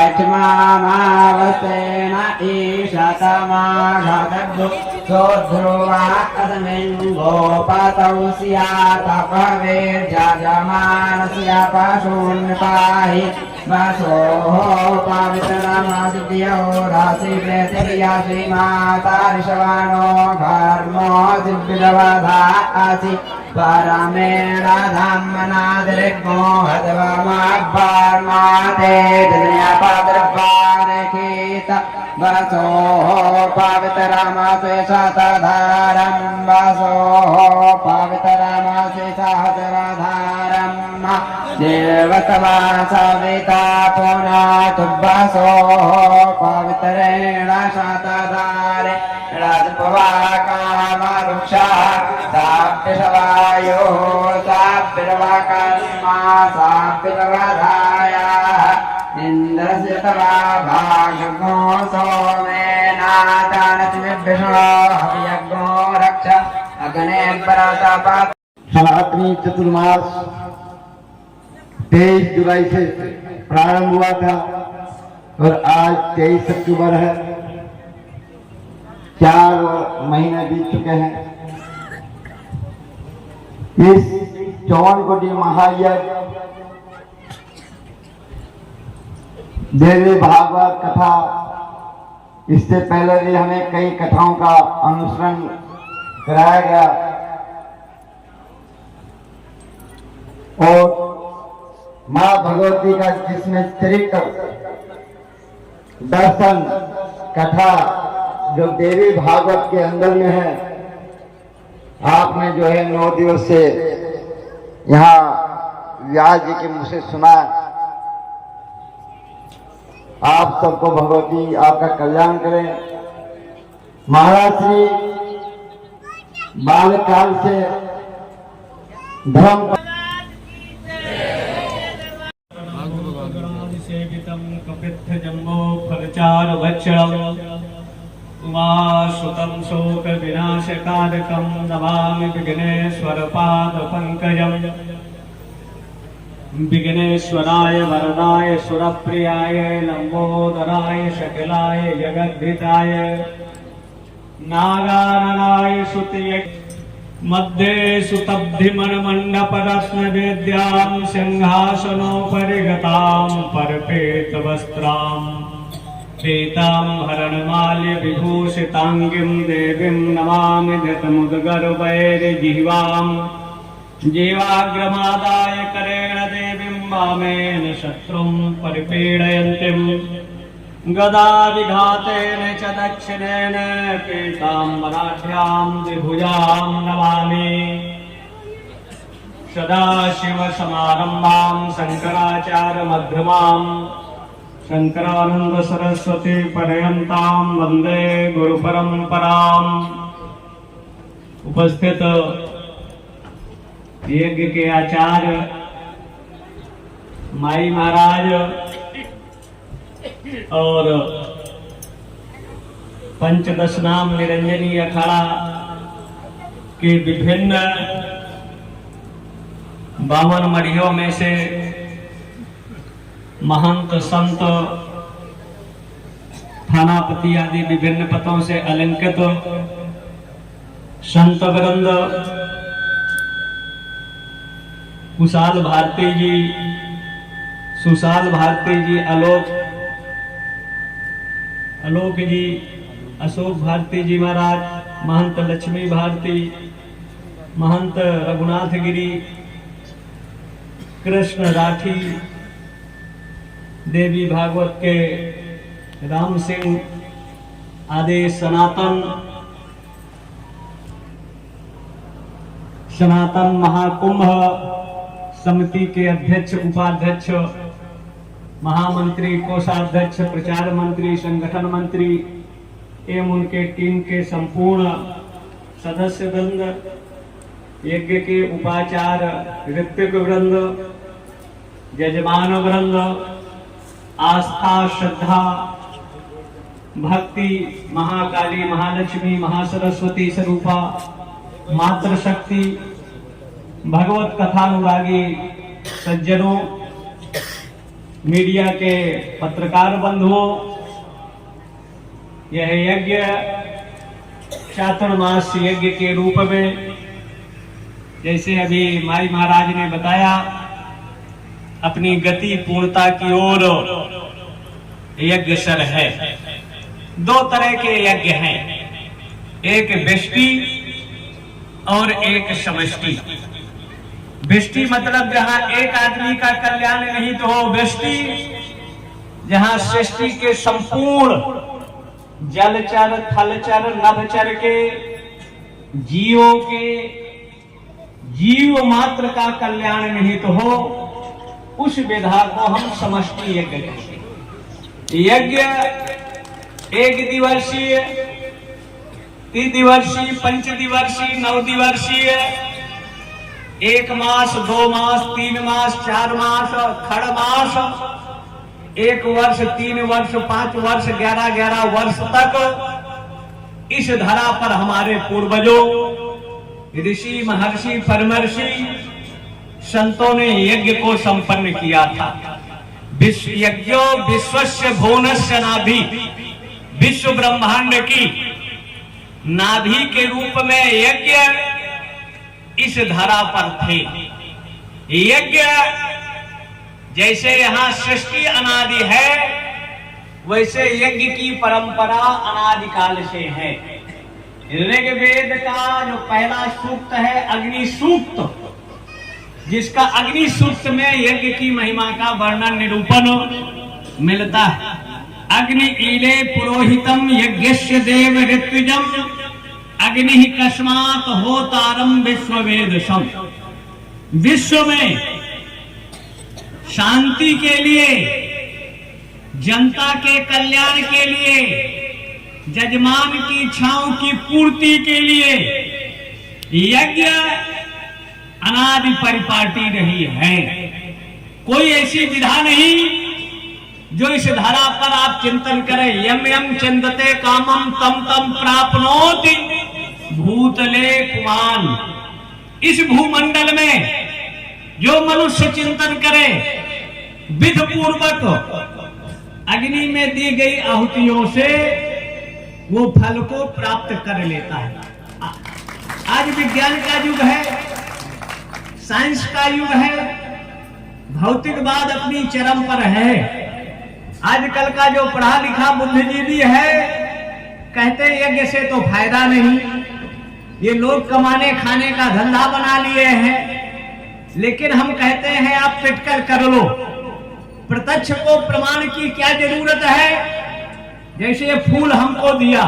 अच्मामावसेन ईशतमाघदग्धो सोऽध्रुवा अस्मिन् गोपतौ स्यातपवेर्जायमानस्य पशून्पाहि वसोः पवित्रमदिव्यो राशिप्रेतिर्या श्रीमाता ऋषवाणो घर्मो दिव्यवधासि परमेण धम्मनादृग्मो हदवमग्भर्माते दुनियापद्रपारखेत वसोः पवित्रमसे शतधारं वसोः पवित्रमसे सहस्रधारम् देवतमा सविता पुनः वसोः पवित्रेण शतधारे राजपवाकामरुक्षः साप्यशवायो साप्यशवाकर्मा साप्यशवधायाः इन्द्रस्य तवा भागो सोमेनादानतिविभ्यषो हव्यग्नो रक्ष अग्ने परतपा। सनातनी चतुर्मास 23 जुलाई से प्रारंभ हुआ था और आज 23 अक्टूबर है। 4 महीने बीत चुके हैं। इस 54 कोटि महायज्ञ देवी भागवत कथा, इससे पहले भी हमें कई कथाओं का अनुसरण कराया गया और माँ भगवती का जिसमें चरित्र दर्शन कथा जो देवी भागवत के अंदर में है, आपने जो है 9 दिवस से यहाँ व्यास जी के मुँह से सुना। आप सबको भगवती आपका कल्याण करें। महाराज श्री बालकाल से धर्म जम्बो फलचार वक्षणम् उमासुतं शोक विनाशकारकं नमामि विघ्नेश्वर पाद पंकजम्। विघ्नेश्वराय वरदाय सुरप्रियाय लंबोदराय शकिलाय जगद्धिताय नागाननाय सुतये मध्ये सुतब्धिमणमण्डपरत्नवेद्यां सिंहासनोपरि परपेतवस्त्रां पीताम्बरणमाल्य विभूषिताङ्गीं देवीं नमामि धृतमुद्गर्भैर्जिह्वां जीवाग्रमादाय करेण देवीं वामेन शत्रुं परिपीडयन्तीं गदा विघातेन च दक्षिणेन पीताम्बराढ्यां द्विभुजां नमामि। सदाशिवसमारम्भां शङ्कराचार्यमध्यमाम् शंकरानंद सरस्वती पर्यंतां वंदे गुरु परंपराम्। उपस्थित यज्ञ के आचार्य माई महाराज और पंचदश नाम निरंजनी अखाड़ा के विभिन्न 52 मढ़ियों में से महंत संत थानापति आदि विभिन्न पदों से अलंकृत संत वृंद कुशाल भारती जी, सुशाल भारती जी, आलोक जी, अशोक भारती जी महाराज, महंत लक्ष्मी भारती, महंत रघुनाथ गिरी, कृष्ण राठी, देवी भागवत के राम सिंह आदि सनातन महाकुंभ समिति के अध्यक्ष, उपाध्यक्ष, महामंत्री, कोषाध्यक्ष, प्रचार मंत्री, संगठन मंत्री एवं उनके टीम के संपूर्ण सदस्य वृंद, यज्ञ के उपाचार्य, ऋत्विक वृंद, यजमान वृंद, आस्था, श्रद्धा, भक्ति, महाकाली, महालक्ष्मी, महासरस्वती स्वरूपा, मातृशक्ति, भगवत कथानुरागी सज्जनों, मीडिया के पत्रकार बंधुओं, यह यज्ञ चातुर्मास यज्ञ के रूप में, जैसे अभी माई महाराज ने बताया, अपनी गति पूर्णता की ओर यज्ञ सर है। दो तरह के यज्ञ हैं, एक व्यष्टि और एक समष्टि। व्यष्टि मतलब जहां एक आदमी का कल्याण नहीं तो हो व्यष्टि, जहां सृष्टि के संपूर्ण जलचर, थलचर, नभचर के जीवों के जीव मात्र का कल्याण नहीं तो हो, उस विधा को हम समष्टि यज्ञ कहते हैं। यज्ञ एक दिवसीय, त्रिदिवसीय, पंचदिवसीय, 9 दिवसीय, 1 मास, 2 मास, 3 मास, 4 मास, खड़ मास, 1 वर्ष, 3 वर्ष, 5 वर्ष, 11 वर्ष तक इस धरा पर हमारे पूर्वजों ऋषि, महर्षि, परमर्षि संतों ने यज्ञ को संपन्न किया था। विश्व यज्ञो विश्वस्य भुवनस्य नाभि, विश्व ब्रह्मांड की नाभि के रूप में यज्ञ इस धरा पर थे। यज्ञ जैसे यहाँ सृष्टि अनादि है, वैसे यज्ञ की परंपरा अनादिकाल से है। ऋग्वेद का जो पहला सूक्त है अग्नि सूक्त, जिसका अग्नि सूक्त में यज्ञ की महिमा का वर्णन निरूपण मिलता है। अग्नि ईले पुरोहितम यज्ञस्य देव ऋत्विजम, अग्नि कस्मात् होतारम विश्ववेदसम। विश्व में शांति के लिए, जनता के कल्याण के लिए, जजमान की इच्छाओं की पूर्ति के लिए यज्ञ अनादि परिपाटी रही है। कोई ऐसी विधा नहीं जो इस धारा पर आप चिंतन करें। यम यम चिंतते कामम तम तम प्राप्नोति भूतले पुमान। इस भूमंडल में जो मनुष्य चिंतन करे, विधि पूर्वक अग्नि में दी गई आहुतियों से वो फल को प्राप्त कर लेता है। आज विज्ञान का युग है, साइंस का युग है, भौतिकवाद अपनी चरम पर है। आजकल का जो पढ़ा लिखा बुद्धिजीवी है, कहते यज्ञ से तो फायदा नहीं, ये लोग कमाने खाने का धंधा बना लिए हैं। लेकिन हम कहते हैं आप पिटकर कर लो, प्रत्यक्ष को प्रमाण की क्या जरूरत है। जैसे ये फूल हमको दिया,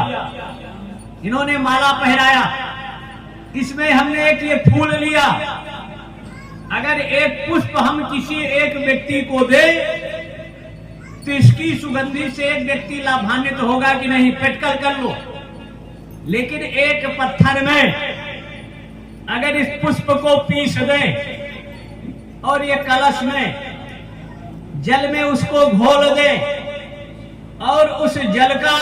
इन्होंने माला पहनाया, इसमें हमने एक ये फूल लिया। अगर एक पुष्प हम किसी एक व्यक्ति को दे तो इसकी सुगंधि से एक व्यक्ति लाभान्वित होगा कि नहीं, पेटकर कर लो। लेकिन एक पत्थर में अगर इस पुष्प को पीस दे और ये कलश में जल में उसको घोल दे और उस जल का,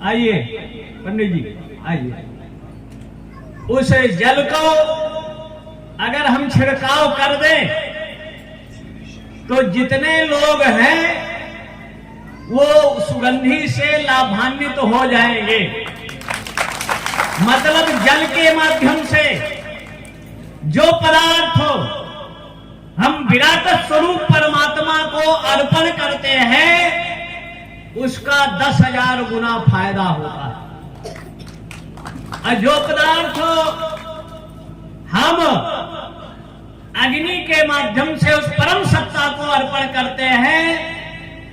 आइए पंडित जी आइए, उस जल को अगर हम छिड़काव कर दें तो जितने लोग हैं वो सुगंधी से लाभान्वित हो जाएंगे। मतलब जल के माध्यम से जो पदार्थ हम विराट स्वरूप परमात्मा को अर्पण करते हैं, उसका 10,000 गुना फायदा होता है। और जो पदार्थ हम अग्नि के माध्यम से उस परम सत्ता को अर्पण करते हैं,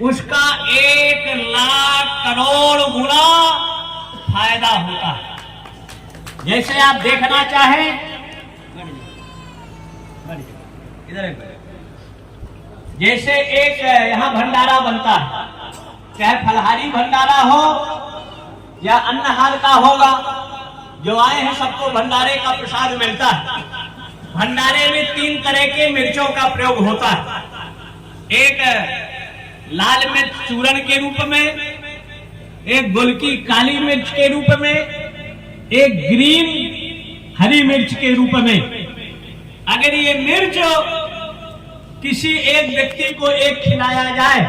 उसका 1,00,000 करोड़ गुना फायदा होता है। जैसे आप देखना चाहें, इधर जैसे एक यहां भंडारा बनता है, चाहे फलहारी भंडारा हो या अन्नहार का होगा, जो आए हैं सबको भंडारे का प्रसाद मिलता है। भंडारे में 3 तरह के मिर्चों का प्रयोग होता है। एक लाल मिर्च चूर्ण के रूप में, एक गोलकी काली मिर्च के रूप में, एक ग्रीन हरी मिर्च के रूप में। अगर ये मिर्च किसी एक व्यक्ति को एक खिलाया जाए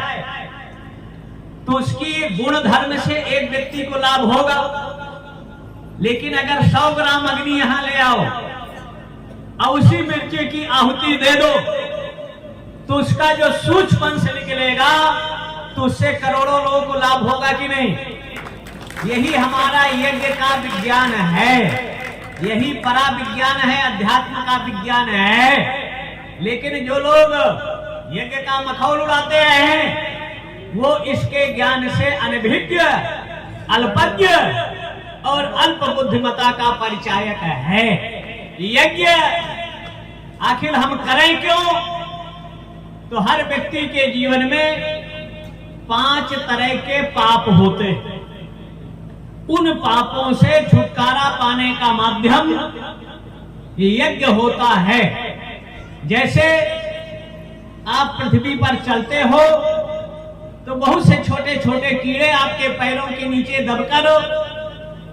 तो उसकी गुण धर्म से एक व्यक्ति को लाभ होगा लेकिन अगर 100 ग्राम अग्नि यहां ले आओ और उसी मिर्ची की आहुति दे दो तो उसका जो सूक्ष्म अंश निकलेगा तो उससे करोड़ों लोगों को लाभ होगा कि नहीं। यही हमारा यज्ञ का विज्ञान है, यही परा विज्ञान है, अध्यात्म का विज्ञान है। लेकिन जो लोग यज्ञ का मखौल उड़ाते हैं वो इसके ज्ञान से अनभिज्ञ, अल्पज्ञ और अल्प बुद्धिमता का परिचायक है। यज्ञ आखिर हम करें क्यों? तो हर व्यक्ति के जीवन में 5 तरह के पाप होते हैं। उन पापों से छुटकारा पाने का माध्यम यज्ञ होता है। जैसे आप पृथ्वी पर चलते हो तो बहुत से छोटे छोटे कीड़े आपके पैरों के नीचे दबकर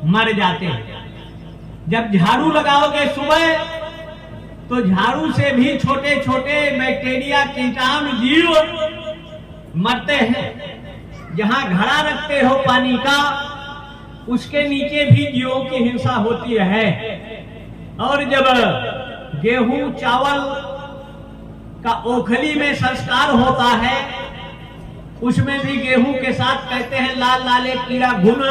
मर जाते हैं। जब झाड़ू लगाओगे सुबह तो झाड़ू से भी छोटे छोटे बैक्टीरिया, कीटाणु, जीव मरते हैं। जहां घड़ा रखते हो पानी का उसके नीचे भी जीवों की हिंसा होती है। और जब गेहूं चावल का ओखली में संस्कार होता है उसमें भी गेहूं के साथ कहते हैं लाल लाले कीड़ा घुन,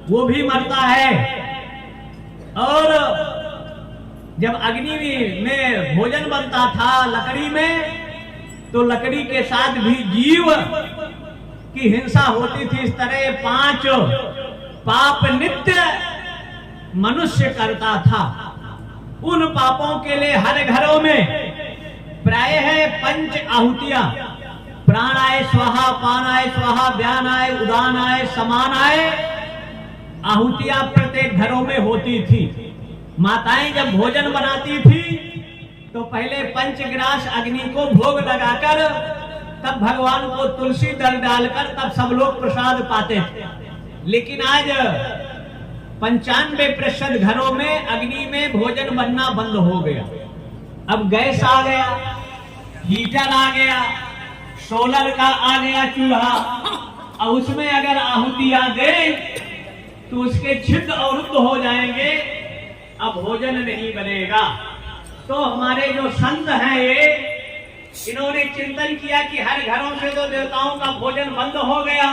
वो भी मरता है। और जब अग्नि में भोजन बनता था लकड़ी में तो लकड़ी के साथ भी जीव की हिंसा होती थी। इस तरह 5 पाप नित्य मनुष्य करता था। उन पापों के लिए हर घरों में प्राय है 5 आहुतियां, प्राणाय स्वाहा, पानाय स्वाहा, व्यानाय, उदानाय, समानाय आहुतियां प्रत्येक घरों में होती थी। माताएं जब भोजन बनाती थी तो पहले 5 ग्रास अग्नि को भोग लगाकर तब भगवान को तुलसी दल डालकर तब सब लोग प्रसाद पाते थे। लेकिन आज 95% घरों में अग्नि में भोजन बनना बंद हो गया। अब गैस आ गया, हीटर आ गया, सोलर का आ गया चूल्हा, और उसमें अगर आहुतियां दे तो उसके छिद्र अवरुद्ध हो जाएंगे, अब भोजन नहीं बनेगा। तो हमारे जो संत हैं ये इन्होंने चिंतन किया कि हर घरों से तो देवताओं का भोजन बंद हो गया।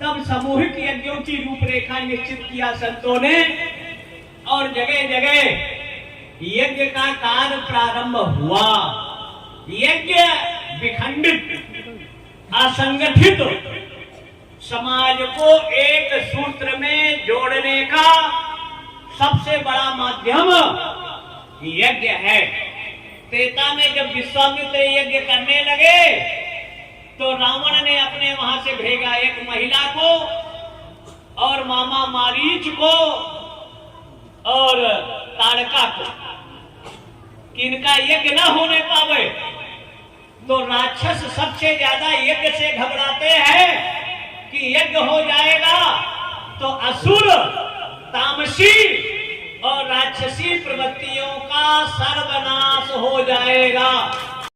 तब सामूहिक यज्ञों की रूपरेखा निश्चित किया संतों ने और जगह जगह यज्ञ का कार्य प्रारंभ हुआ। यज्ञ विखंडित, असंगठित समाज को एक सूत्र में जोड़ने का सबसे बड़ा माध्यम यज्ञ है। त्रेता में जब विश्वामित्र यज्ञ करने लगे तो रावण ने अपने वहां से भेजा एक महिला को और मामा मारीच को और ताड़का को कि इनका यज्ञ न होने पावे। तो राक्षस सबसे ज्यादा यज्ञ से घबराते हैं कि यज्ञ हो जाएगा तो असुर, तामसी और राक्षसी प्रवृत्तियों का सर्वनाश हो जाएगा।